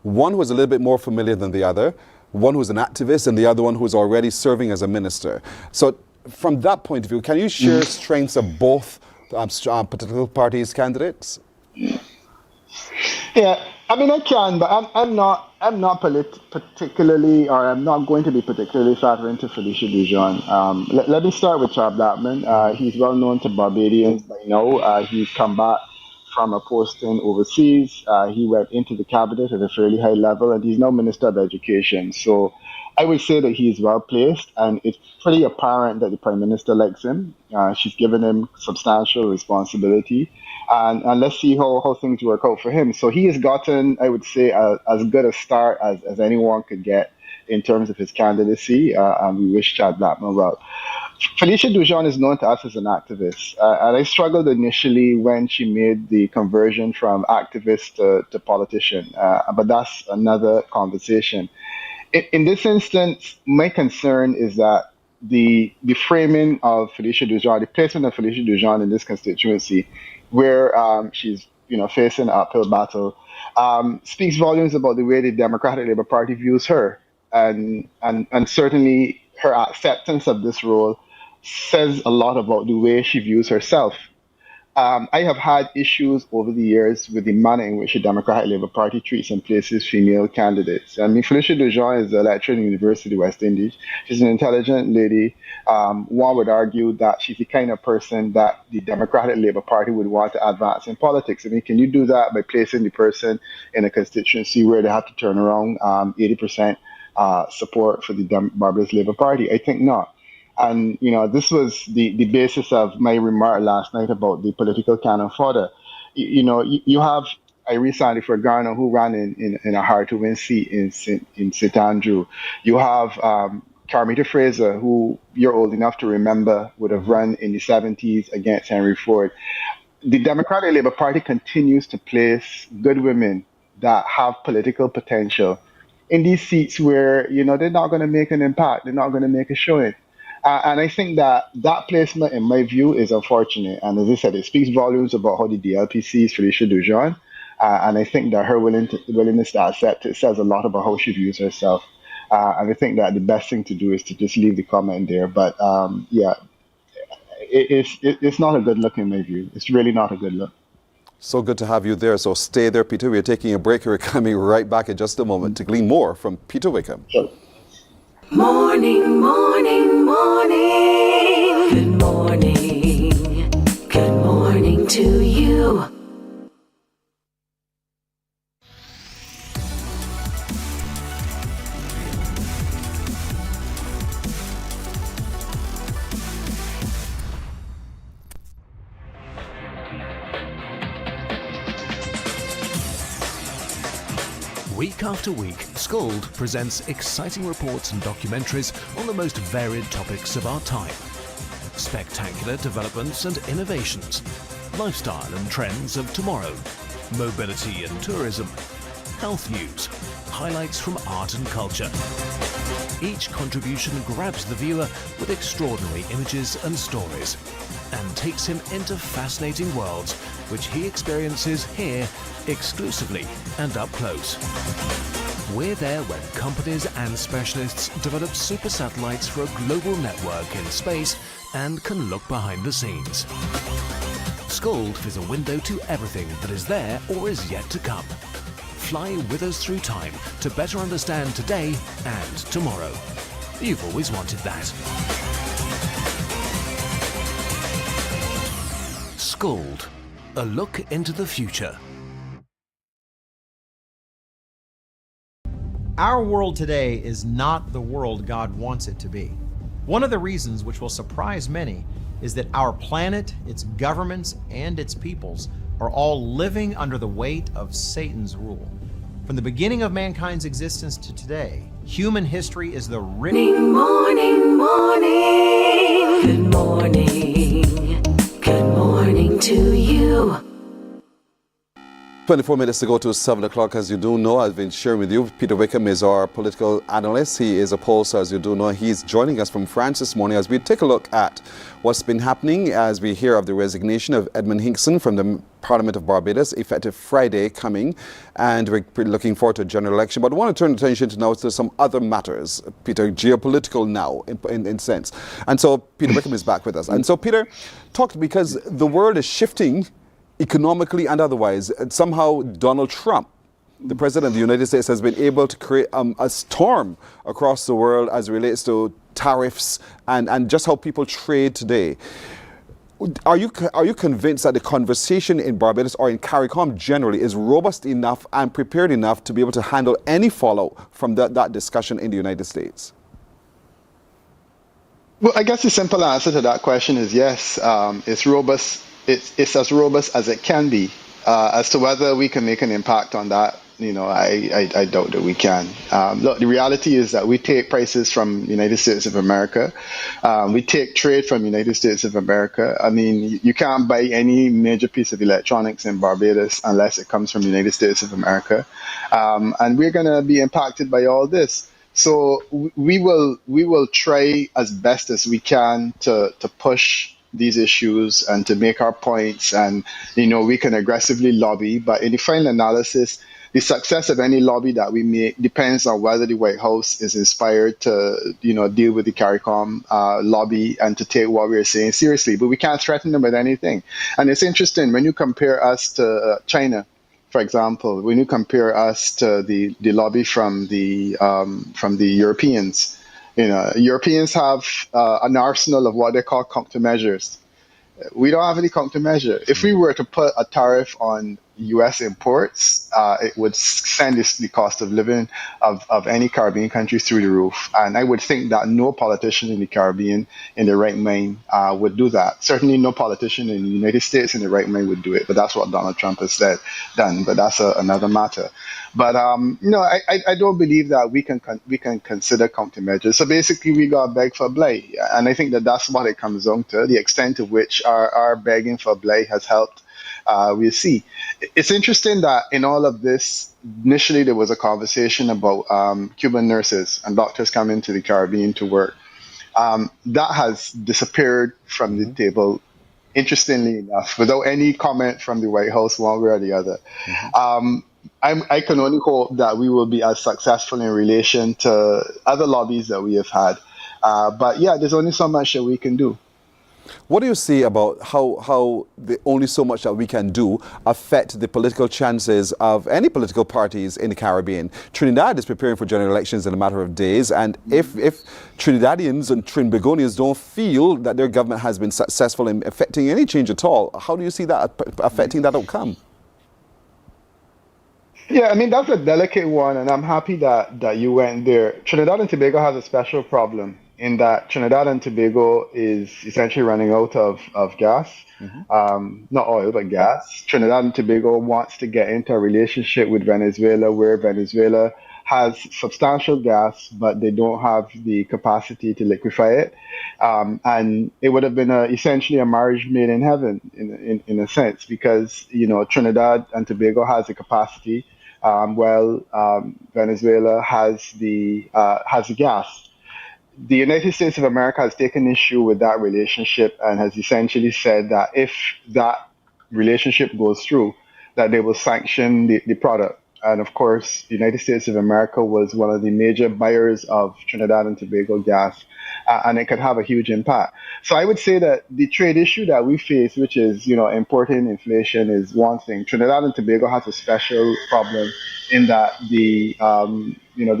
One who is a little bit more familiar than the other, one who's an activist, and the other one who's already serving as a minister. So from that point of view, can you share strengths of both political parties' candidates? Yeah, I mean, I can, but I'm not particularly, or I'm not going to be particularly flattering to Felicia Dujon. Let me start with Chad Blackman. He's well known to Barbadians by now. He's come back from a posting overseas. He went into the cabinet at a fairly high level, and he's now Minister of Education. So I would say that he's well placed, and it's pretty apparent that the Prime Minister likes him. She's given him substantial responsibility. And let's see how things work out for him. So he has gotten, I would say, as good a start as anyone could get in terms of his candidacy, and we wish Chad Blackman well. Felicia Dujon is known to us as an activist, and I struggled initially when she made the conversion from activist to politician, but that's another conversation. In this instance, my concern is that the framing of Felicia Dujon, the placement of Felicia Dujon in this constituency, where she's facing an uphill battle, speaks volumes about the way the Democratic Labour Party views her, and certainly her acceptance of this role says a lot about the way she views herself. I have had issues over the years with the manner in which the Democratic Labour Party treats and places female candidates. I mean, Felicia Dujon is a lecturer in the University of West Indies. She's an intelligent lady. One would argue that she's the kind of person that the Democratic Labour Party would want to advance in politics. I mean, can you do that by placing the person in a constituency where they have to turn around 80% support for the Barbados Labour Party? I think not. And, this was the basis of my remark last night about the political cannon fodder. You have Iris Ghana, who ran in a hard-to-win seat in St. Andrew. You have Carmita Fraser, who you're old enough to remember would have run in the 70s against Henry Ford. The Democratic Labour Party continues to place good women that have political potential in these seats where, they're not going to make an impact, they're not going to make a showing. And I think that placement, in my view, is unfortunate. And as I said, it speaks volumes about how the DLP sees Felicia Dujon. And I think that her willingness to accept it says a lot about how she views herself. And I think that the best thing to do is to just leave the comment there. But it's not a good look in my view. It's really not a good look. So good to have you there. So stay there, Peter. We're taking a break. We're coming right back in just a moment to glean more from Peter Wickham. Sure. Morning, morning, morning. Good morning. Good morning to you. Week after week, Scald presents exciting reports and documentaries on the most varied topics of our time. Spectacular developments and innovations, lifestyle and trends of tomorrow, mobility and tourism, health news, highlights from art and culture. Each contribution grabs the viewer with extraordinary images and stories and takes him into fascinating worlds which he experiences here exclusively and up close. We're there when companies and specialists develop super satellites for a global network in space and can look behind the scenes. Scald is a window to everything that is there or is yet to come. Fly with us through time to better understand today and tomorrow. You've always wanted that. Scald, a look into the future. Our world today is not the world God wants it to be. One of the reasons, which will surprise many, is that our planet, its governments, and its peoples are all living under the weight of Satan's rule. From the beginning of mankind's existence to today, human history is the Morning, morning, morning. Good morning. Good morning to you. 24 minutes to go to 7 o'clock. As you do know, I've been sharing with you, Peter Wickham is our political analyst. He is a pollster, as you do know. He's joining us from France this morning as we take a look at what's been happening as we hear of the resignation of Edmund Hinkson from the Parliament of Barbados, effective Friday coming. And we're looking forward to a general election. But I want to turn attention now to some other matters, Peter, geopolitical now, in sense. And so Peter Wickham is back with us. And so, Peter, because the world is shifting economically and otherwise. Somehow Donald Trump, the President of the United States, has been able to create a storm across the world as it relates to tariffs and just how people trade today. Are you convinced that the conversation in Barbados or in CARICOM generally is robust enough and prepared enough to be able to handle any fallout from that discussion in the United States? Well, I guess the simple answer to that question is yes. It's robust. It's as robust as it can be. As to whether we can make an impact on that, I doubt that we can. Look, the reality is that we take prices from United States of America. We take trade from United States of America. I mean, you can't buy any major piece of electronics in Barbados unless it comes from the United States of America. And we're going to be impacted by all this. So we will try as best as we can to push these issues and to make our points, and we can aggressively lobby, but in the final analysis, the success of any lobby that we make depends on whether the White House is inspired to deal with the CARICOM lobby and to take what we're saying seriously. But we can't threaten them with anything. And it's interesting when you compare us to China, for example, when you compare us to the lobby from the Europeans. Europeans have an arsenal of what they call countermeasures. We don't have any countermeasure. If we were to put a tariff on U.S. imports, it would send the cost of living of any Caribbean country through the roof. And I would think that no politician in the Caribbean in the right mind would do that. Certainly no politician in the United States in the right mind would do it. But that's what Donald Trump has done. But that's another matter. But I don't believe that we can consider countermeasures. So basically, we got beg for blay, and I think that that's what it comes down to. The extent to which our begging for blay has helped, we'll see. It's interesting that in all of this, initially there was a conversation about Cuban nurses and doctors coming to the Caribbean to work. That has disappeared from the table, interestingly enough, without any comment from the White House one way or the other. I can only hope that we will be as successful in relation to other lobbies that we have had. But yeah, there's only so much that we can do. What do you see about how the only so much that we can do affect the political chances of any political parties in the Caribbean? Trinidad is preparing for general elections in a matter of days, and if Trinidadians and Trinbagonians don't feel that their government has been successful in affecting any change at all, how do you see that affecting that outcome? Yeah, I mean, that's a delicate one, and I'm happy that you went there. Trinidad and Tobago has a special problem in that Trinidad and Tobago is essentially running out of gas, not oil, but gas. Trinidad and Tobago wants to get into a relationship with Venezuela where Venezuela has substantial gas, but they don't have the capacity to liquefy it. And it would have been essentially a marriage made in heaven in a sense, because, Trinidad and Tobago has the capacity, Venezuela has the gas. The United States of America has taken issue with that relationship and has essentially said that if that relationship goes through, that they will sanction the product. And of course, the United States of America was one of the major buyers of Trinidad and Tobago gas, and it could have a huge impact. So I would say that the trade issue that we face, which is, importing inflation, is one thing. Trinidad and Tobago has a special problem in that the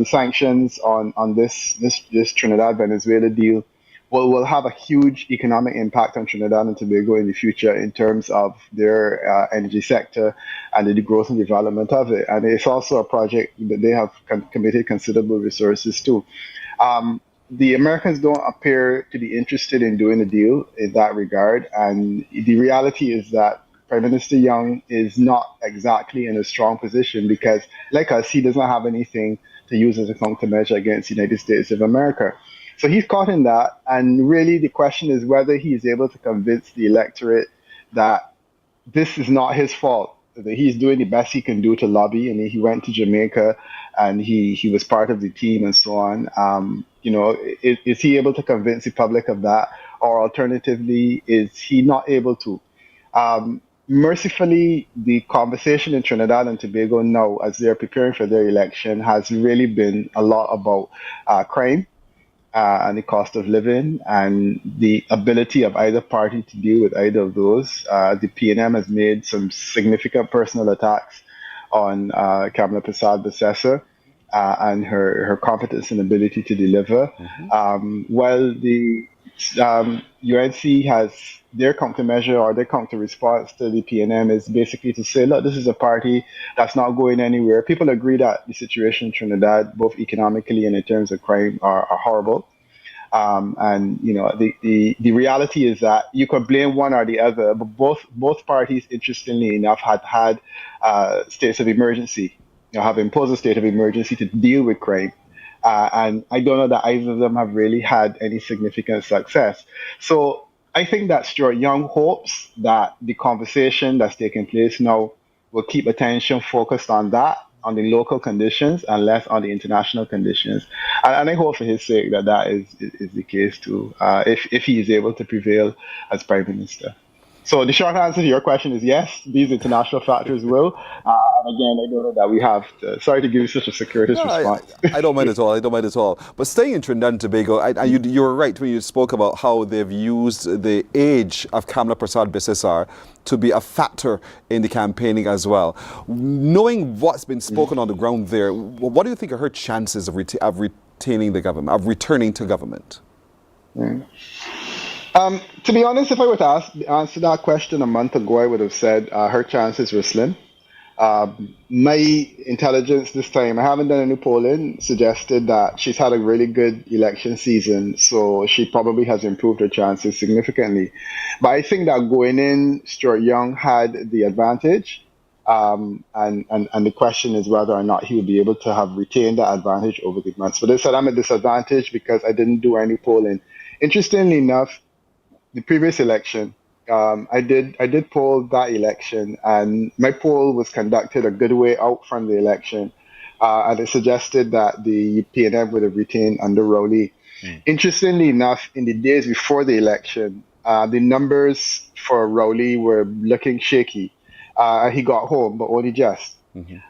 sanctions on this Trinidad-Venezuela deal will have a huge economic impact on Trinidad and Tobago in the future in terms of their energy sector and the growth and development of it. And it's also a project that they have committed considerable resources to. The Americans don't appear to be interested in doing a deal in that regard. And the reality is that Prime Minister Young is not exactly in a strong position because, like us, he does not have anything to use as a countermeasure against the United States of America. So he's caught in that, and really the question is whether he is able to convince the electorate that this is not his fault, that he's doing the best he can do to lobby. And he went to Jamaica and he was part of the team and so on. Is he able to convince the public of that? Or alternatively, is he not able to? Mercifully, the conversation in Trinidad and Tobago now, as they're preparing for their election, has really been a lot about crime and the cost of living and the ability of either party to deal with either of those. The PNM has made some significant personal attacks on Kamala Persad-Bissessar and her competence and ability to deliver. While the UNC has their countermeasure or their counter response to the PNM is basically to say, look, this is a party that's not going anywhere. People agree that the situation in Trinidad, both economically and in terms of crime, are horrible. The reality is that you could blame one or the other, but both parties, interestingly enough, had states of emergency, have imposed a state of emergency to deal with crime. And I don't know that either of them have really had any significant success. So I think that Stuart Young hopes that the conversation that's taking place now will keep attention focused on that, on the local conditions, and less on the international conditions. And I hope for his sake that is the case too, if he is able to prevail as Prime Minister. So the short answer to your question is yes, these international factors will. And again, I don't know that we have to, sorry to give you such a circuitous response. I don't mind at all. I don't mind at all. But staying in Trinidad and Tobago, you were right when you spoke about how they've used the age of Kamala Persad-Bissessar to be a factor in the campaigning as well. Knowing what's been spoken on the ground there, what do you think are her chances of retaining the government, of returning to government? To be honest, if I were to answer that question a month ago, I would have said her chances were slim. My intelligence this time, I haven't done any polling, suggested that she's had a really good election season, so she probably has improved her chances significantly. But I think that going in, Stuart Young had the advantage, and the question is whether or not he will be able to have retained that advantage over the months. But they said I'm at disadvantage because I didn't do any polling. Interestingly enough, the previous election, I did poll that election, and my poll was conducted a good way out from the election, and it suggested that the PNM would have retained under Rowley. Interestingly enough, in the days before the election, the numbers for Rowley were looking shaky. He got home, but only just.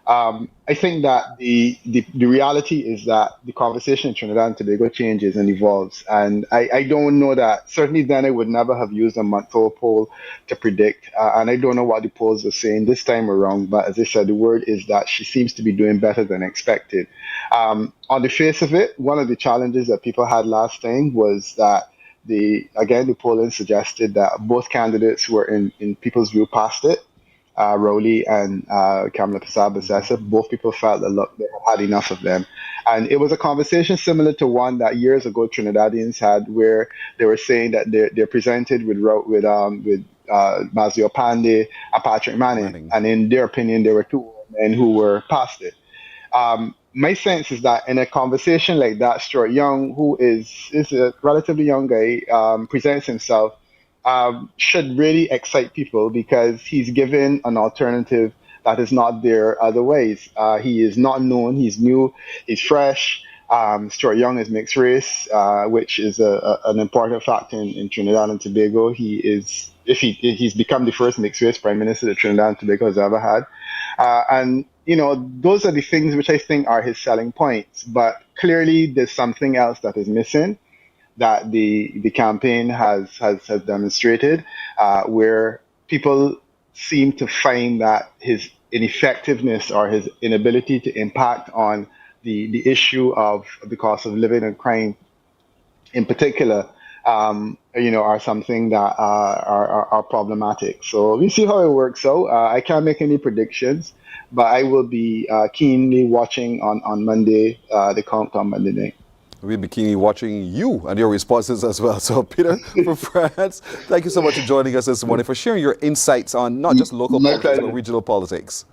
I think that the reality is that the conversation in Trinidad and Tobago changes and evolves. And I don't know that. Certainly then I would never have used a month-old poll to predict. And I don't know what the polls are saying this time around. But as I said, the word is that she seems to be doing better than expected. On the face of it, one of the challenges that people had last time was that the polling suggested that both candidates were in people's view past it. Rowley and Kamala Persad-Bissessar, both people felt that look, they had ed enough of them. And it was a conversation similar to one that years ago Trinidadians had, where they were saying that they're presented with Mazio Pandey and Patrick Manning, and in their opinion, there were two men who were past it. My sense is that in a conversation like that, Stuart Young, who is a relatively young guy, presents himself, should really excite people because he's given an alternative that is not there otherwise. He is not known, he's new, he's fresh. Stuart Young is mixed race, which is an important factor in Trinidad and Tobago. He's become the first mixed race prime minister that Trinidad and Tobago has ever had. And those are the things which I think are his selling points. But clearly there's something else that is missing that the campaign has demonstrated, where people seem to find that his ineffectiveness or his inability to impact on the issue of the cost of living and crime in particular, are something that are problematic. So we see how it works out. I can't make any predictions, but I will be keenly watching on Monday, the count on Monday night. We'll be keenly watching you and your responses as well. So, Peter from France, thank you so much for joining us this morning, for sharing your insights on not just local politics, but regional politics.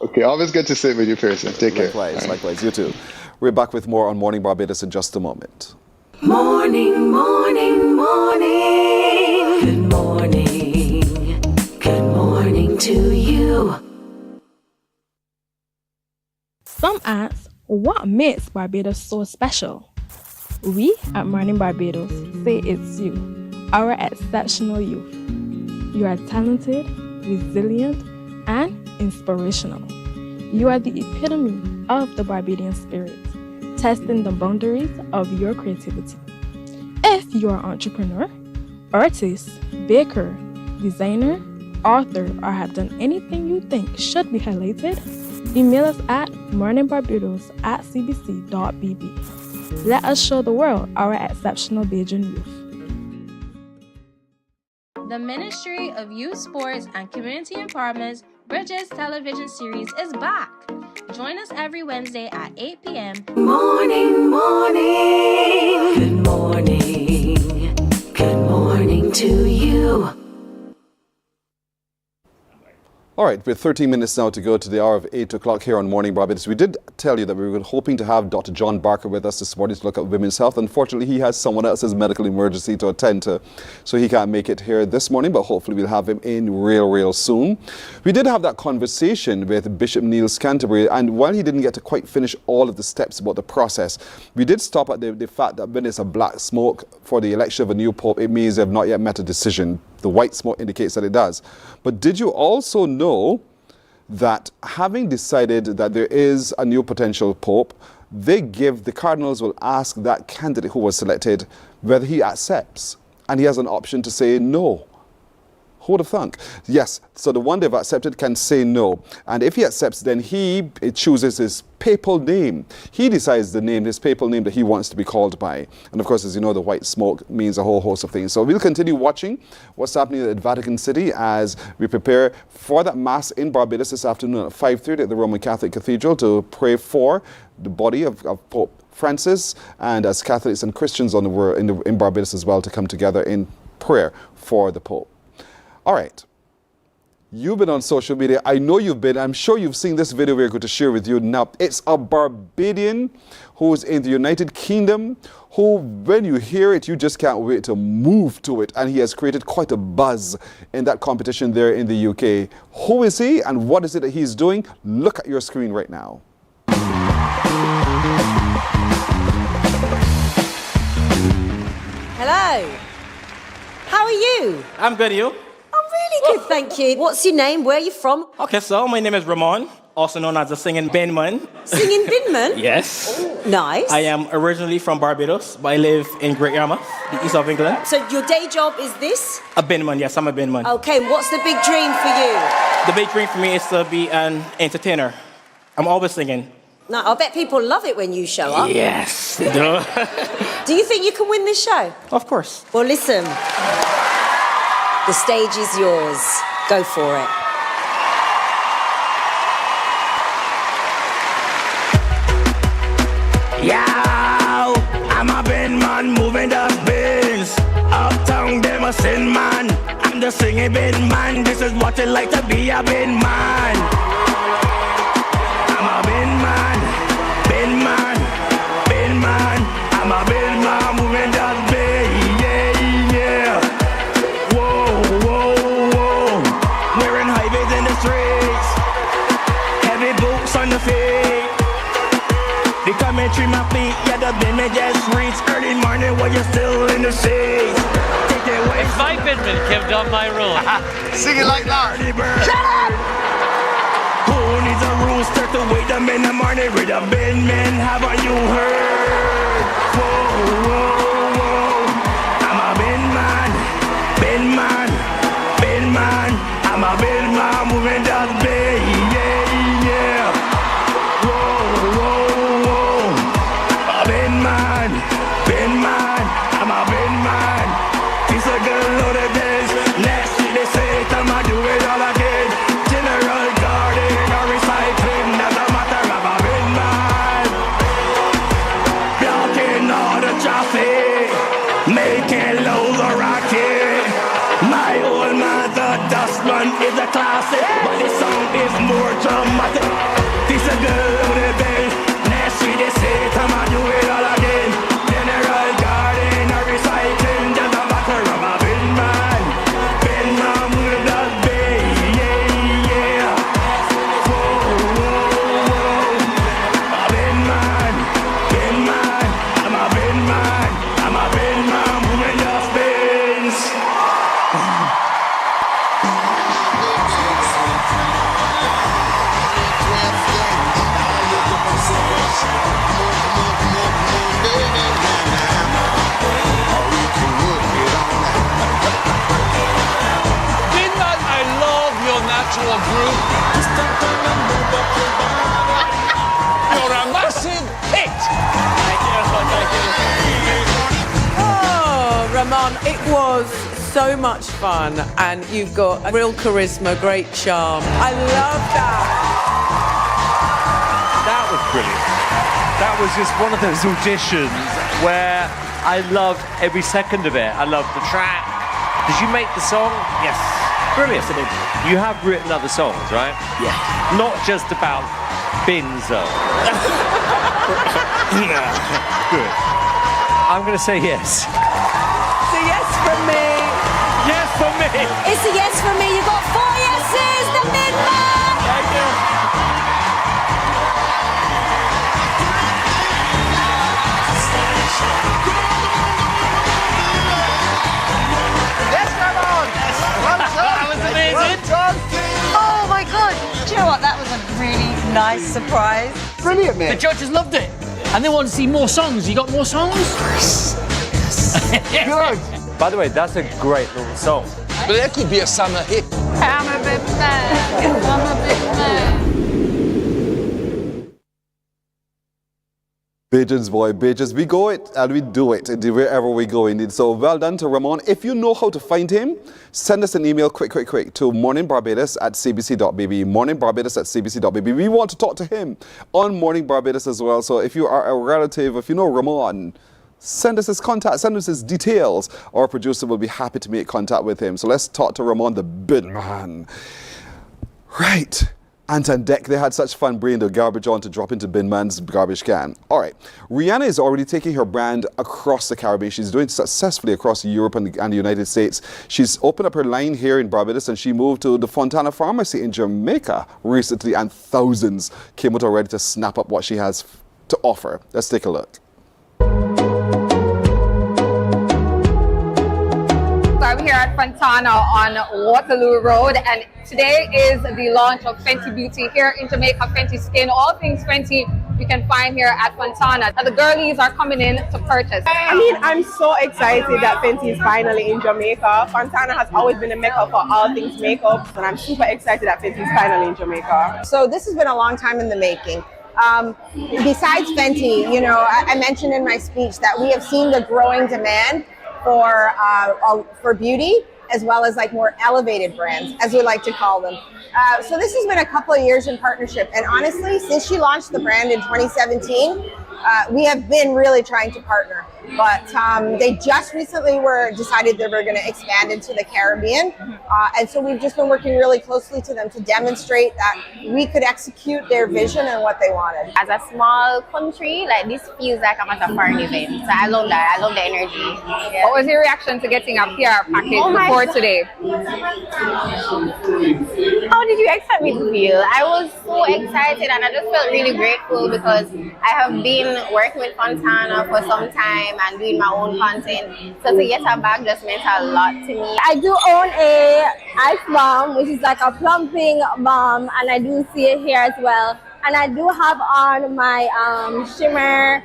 Okay, always good to sit with you, Pearson. Take care. Likewise, you too. We're back with more on Morning Barbados in just a moment. Morning, morning, morning. Good morning. Good morning to you. Some ask, what makes Barbados so special? We at Mornin Barbados say it's you, our exceptional youth. You are talented, resilient, and inspirational. You are the epitome of the Barbadian spirit, testing the boundaries of your creativity. If you are an entrepreneur, artist, baker, designer, author, or have done anything you think should be highlighted, email us at morninbarbados@cbc.bb. Let us show the world our exceptional Bajan youth. The Ministry of Youth, Sports and Community Empowerment's Bridges television series is back. Join us every Wednesday at 8 p.m. Morning, morning. Good morning. Good morning to you. All right, with 13 minutes now to go to the hour of 8 o'clock here on Morning Barbados. We did tell you that we were hoping to have Dr. John Barker with us this morning to look at women's health. Unfortunately, he has someone else's medical emergency to attend to, so he can't make it here this morning, but hopefully we'll have him in real soon. We did have that conversation with Bishop Neil Canterbury, and while he didn't get to quite finish all of the steps about the process, we did stop at the fact that when it's a black smoke for the election of a new pope, it means they have not yet met a decision. The white smoke indicates that it does. But did you also know that having decided that there is a new potential pope, the cardinals will ask that candidate who was selected whether he accepts, and he has an option to say no. Who'd have thunk? Yes, so the one they've accepted can say no. And if he accepts, then he chooses his papal name. He decides the name, his papal name that he wants to be called by. And of course, as you know, the white smoke means a whole host of things. So we'll continue watching what's happening at Vatican City as we prepare for that Mass in Barbados this afternoon at 5:30 at the Roman Catholic Cathedral to pray for the body of Pope Francis, and as Catholics and Christians on the world, in Barbados as well, to come together in prayer for the Pope. All right. You've been on social media. I know you've been. I'm sure you've seen this video we're going to share with you now. It's a Barbadian who's in the United Kingdom who, when you hear it, you just can't wait to move to it. And he has created quite a buzz in that competition there in the UK. Who is he and what is it that he's doing? Look at your screen right now. Hello. How are you? I'm good, you? I'm really good, thank you. What's your name? Where are you from? Okay, so my name is Ramon, also known as the Singing Binman. Singing Binman? Yes. Oh, nice. I am originally from Barbados, but I live in Great Yarmouth, the east of England. So your day job is this? A Binman, yes, I'm a Binman. Okay, and what's the big dream for you? The big dream for me is to be an entertainer. I'm always singing. No, I bet people love it when you show up. Yes, they do. Do you think you can win this show? Of course. Well, listen. The stage is yours. Go for it. Yo, I'm a bin man moving the bins. Uptown, them a sin man. I'm the singing bin man. This is what it like to be a bin man. I'm a bin man, bin man, bin man. I'm a bin man moving the bin. Yeah, yeah. Whoa, whoa, whoa. Wearing high vis in the streets. Heavy boots on the feet. The commentary my feet, yeah, the bin may just reach early morning while you're still in the shade. Take it away. It's my binman, Kim, done my rule. Sing it like that. Shut up! Who needs a rooster to wake them in the morning with a bin man? Haven't you heard? Whoa, whoa, whoa. I'm a bin man, bin man, bin man. I'm a bin man moving down the bay, yeah, yeah. Whoa, whoa, whoa. A bin man, I'm a bin man. It's a good loaded days. Next week they say time I do it all again. General garden or recycling, doesn't matter, I'm a bin man. Blocking all the traffic, making loads of racket. My old man, the dustman, is a classic, but the song is more dramatic. This a good loaded days. Next week they say time I do it all again. General garden or recycling, doesn't matter, I'm a bin man. Bin man with the bay, yeah, yeah. Whoa, whoa, whoa. A bin man, I'm a bin man. I'm a bin man moving the bins. Binman, I love your natural groove. You're a massive hit. Oh, Ramon, it was so much fun, and you've got a real charisma, great charm. I love that. That was brilliant. That was just one of those auditions where I loved every second of it. I loved the track. Did you make the song? Yes. Brilliant. You have written other songs, right? Yeah. Not just about bins, though. Good. I'm going to say yes. It's a yes from me. Yes for me. It's a yes from me. You got 4 yeses, the big man. Thank you. Yes, Ramon. That was amazing. Oh my God. Do you know what? That was a really nice surprise. Brilliant, man. The judges loved it. And they want to see more songs. You got more songs? Good. By the way, that's a great little song. But that could be a summer hit. I'm a big fan. I'm a big fan. Bajans, boy, Bajans. We go it and we do it wherever we go indeed. So well done to Ramon. If you know how to find him, send us an email quick to morninbarbados@cbc.bb. morninbarbados@cbc.bb. We want to talk to him on Morning Barbados as well. So if you are a relative, if you know Ramon, send us his contact, send us his details. Our producer will be happy to make contact with him. So let's talk to Ramon, the big man. Right. Anton Deck, they had such fun bringing the garbage on to drop into Bin Man's garbage can. All right. Rihanna is already taking her brand across the Caribbean. She's doing it successfully across Europe and the United States. She's opened up her line here in Barbados, and she moved to the Fontana Pharmacy in Jamaica recently, and thousands came out already to snap up what she has to offer. Let's take a look. I'm here at Fontana on Waterloo Road, and today is the launch of Fenty Beauty here in Jamaica. Fenty Skin, all things Fenty you can find here at Fontana. Now the girlies are coming in to purchase. I mean, I'm so excited that Fenty is finally in Jamaica. Fontana has always been a mecca for all things makeup, and I'm super excited that Fenty is finally in Jamaica. So this has been a long time in the making. Besides Fenty, you know, I mentioned in my speech that we have seen the growing demand for beauty, as well as like more elevated brands, as we like to call them. So this has been a couple of years in partnership, and honestly, since she launched the brand in 2017, we have been really trying to partner. But they just recently decided they were going to expand into the Caribbean, and so we've just been working really closely to them to demonstrate that we could execute their vision and what they wanted. As a small country, like this feels like I'm at a foreign event, so I love that. I love the energy. Yeah. What was your reaction to getting a PR package before today? How did you expect me to feel? I was so excited, and I just felt really grateful because I have been working with Fontana for some time and doing my own content. So to get a bag just meant a lot to me. I do own a ice balm, which is like a plumping balm, and I do see it here as well. And I do have on my shimmer.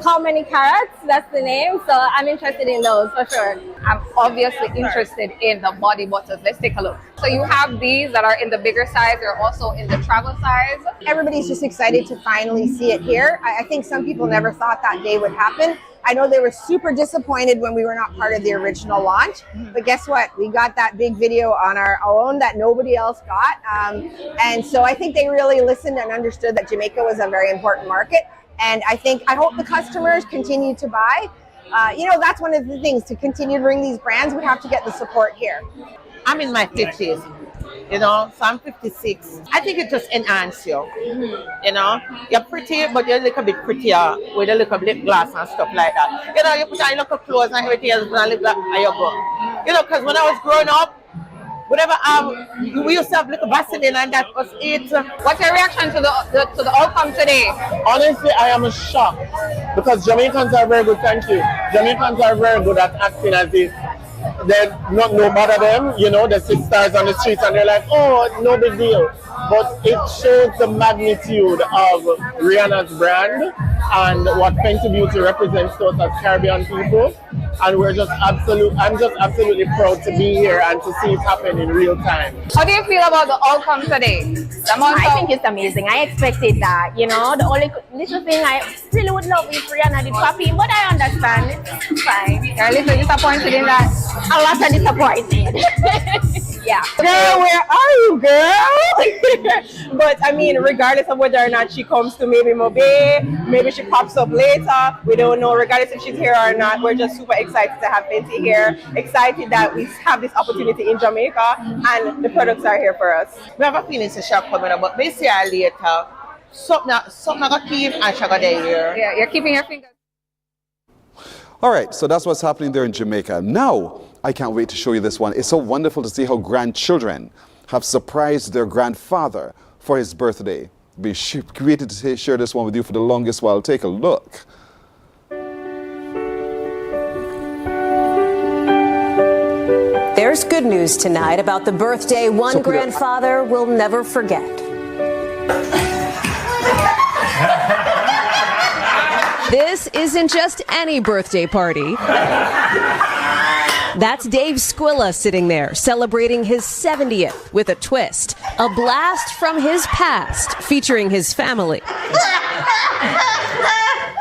How many carats? That's the name. So I'm interested in those for sure. I'm obviously interested in the body butters. Let's take a look. So you have these that are in the bigger size. They're also in the travel size. Everybody's just excited to finally see it here. I think some people never thought that day would happen. I know they were super disappointed when we were not part of the original launch, but guess what? We got that big video on our own that nobody else got. And so I think they really listened and understood that Jamaica was a very important market. And I hope the customers continue to buy. You know, that's one of the things, to continue to bring these brands, we have to get the support here. I'm in my 50s, you know, so I'm 56. I think it just enhances you, you know. You're pretty, but you're a little bit prettier with a little lip gloss and stuff like that. You know, you put on little clothes and everything else, and lip gloss, and you go. You know, because when I was growing up, whatever, we used to have little Vaseline, and that was it. What's your reaction to the outcome today? Honestly, I am shocked because Jamaicans are very good. Thank you. Jamaicans are very good at acting as if they're not no matter them. You know, the 6 stars on the streets, and they're like, oh, no big deal. But it shows the magnitude of Rihanna's brand and what Fenty Beauty represents to us as Caribbean people. And I'm just absolutely proud to be here and to see it happen in real time. How do you feel about the outcome today? I think it's amazing. I expected that, you know. The only little thing I really would love is Rihanna did copy, but I understand. It's fine. You're a little disappointed in that? A lot of disappointed. Yeah. Girl, where are you, girl? But I mean, regardless of whether or not she comes to maybe Mobe, maybe she pops up later, we don't know. Regardless if she's here or not, we're just super excited to have Fenty here. Excited that we have this opportunity in Jamaica and the products are here for us. We have a feeling to shop coming up, but this year later, something I got keep and she got there. Yeah, you're keeping your fingers. All right, so that's what's happening there in Jamaica. Now, I can't wait to show you this one. It's so wonderful to see how grandchildren have surprised their grandfather for his birthday. Be created to share this one with you for the longest while. Take a look. There's good news tonight about the birthday one grandfather will never forget. This isn't just any birthday party. That's Dave Squilla sitting there, celebrating his 70th with a twist. A blast from his past, featuring his family.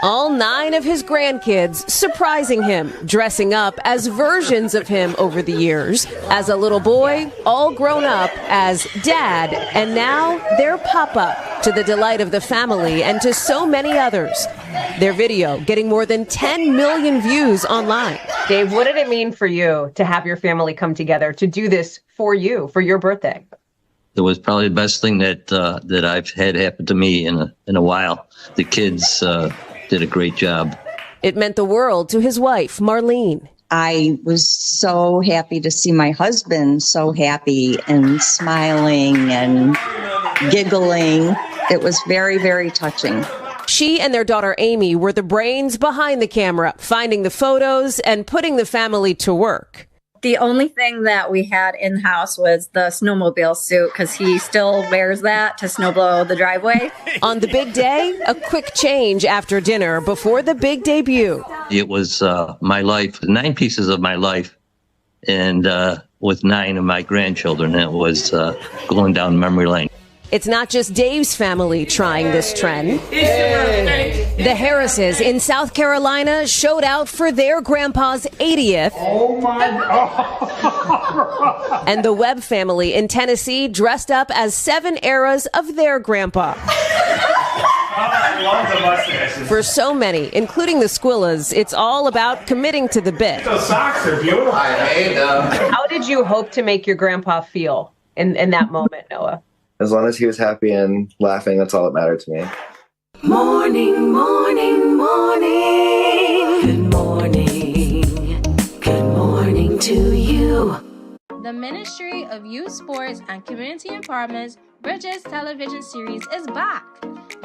All 9 of his grandkids surprising him, dressing up as versions of him over the years. As a little boy, all grown up as Dad, and now their Papa, to the delight of the family and to so many others. Their video getting more than 10 million views online. Dave, what did it mean for you to have your family come together to do this for you, for your birthday? It was probably the best thing that I've had happen to me in a while. The kids did a great job. It meant the world to his wife, Marlene. I was so happy to see my husband so happy and smiling and giggling. It was very, very touching. She and their daughter Amy were the brains behind the camera, finding the photos and putting the family to work. The only thing that we had in-house was the snowmobile suit because he still wears that to snowblow the driveway. On the big day, a quick change after dinner before the big debut. It was my life, 9 pieces of my life, and with 9 of my grandchildren. It was going down memory lane. It's not just Dave's family trying this trend. The Harrises in South Carolina showed out for their grandpa's 80th. Oh my God. And the Webb family in Tennessee dressed up as 7 eras of their grandpa. For so many, including the Squillas, it's all about committing to the bit. Those socks are beautiful. I made them. How did you hope to make your grandpa feel in that moment, Noah? As long as he was happy and laughing, that's all that mattered to me. Morning, morning, morning. Good morning. Good morning to you. The Ministry of Youth, Sports and Community Empowerment's Bridges television series is back.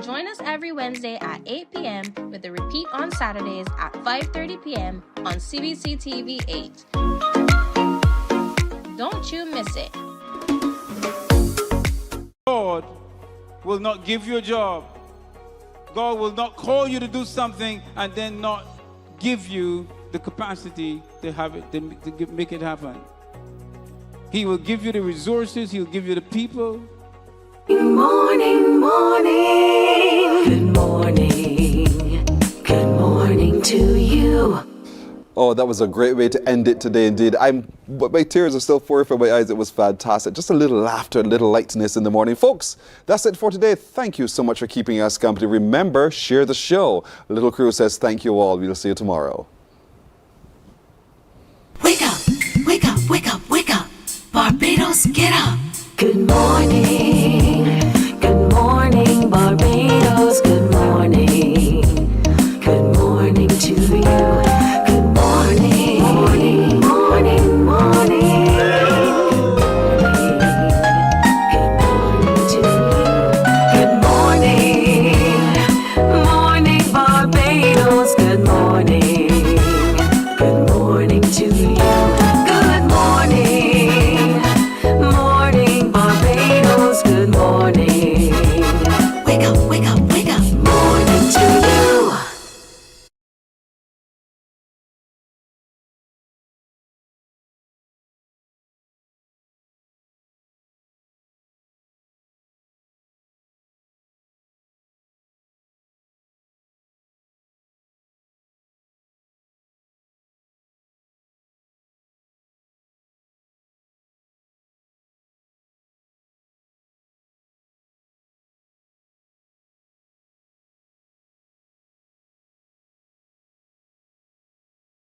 Join us every Wednesday at 8 p.m. with a repeat on Saturdays at 5:30 p.m. on CBC TV 8. Don't you miss it. God will not give you a job. God will not call you to do something and then not give you the capacity to have it, to make it happen. He will give you the resources. He'll give you the people. Morning, morning. Good morning. Good morning to you. Oh, that was a great way to end it today, indeed. But my tears are still pouring from my eyes. It was fantastic. Just a little laughter, a little lightness in the morning. Folks, that's it for today. Thank you so much for keeping us company. Remember, share the show. Little Crew says thank you all. We'll see you tomorrow. Wake up, wake up, wake up, wake up. Barbados, get up. Good morning.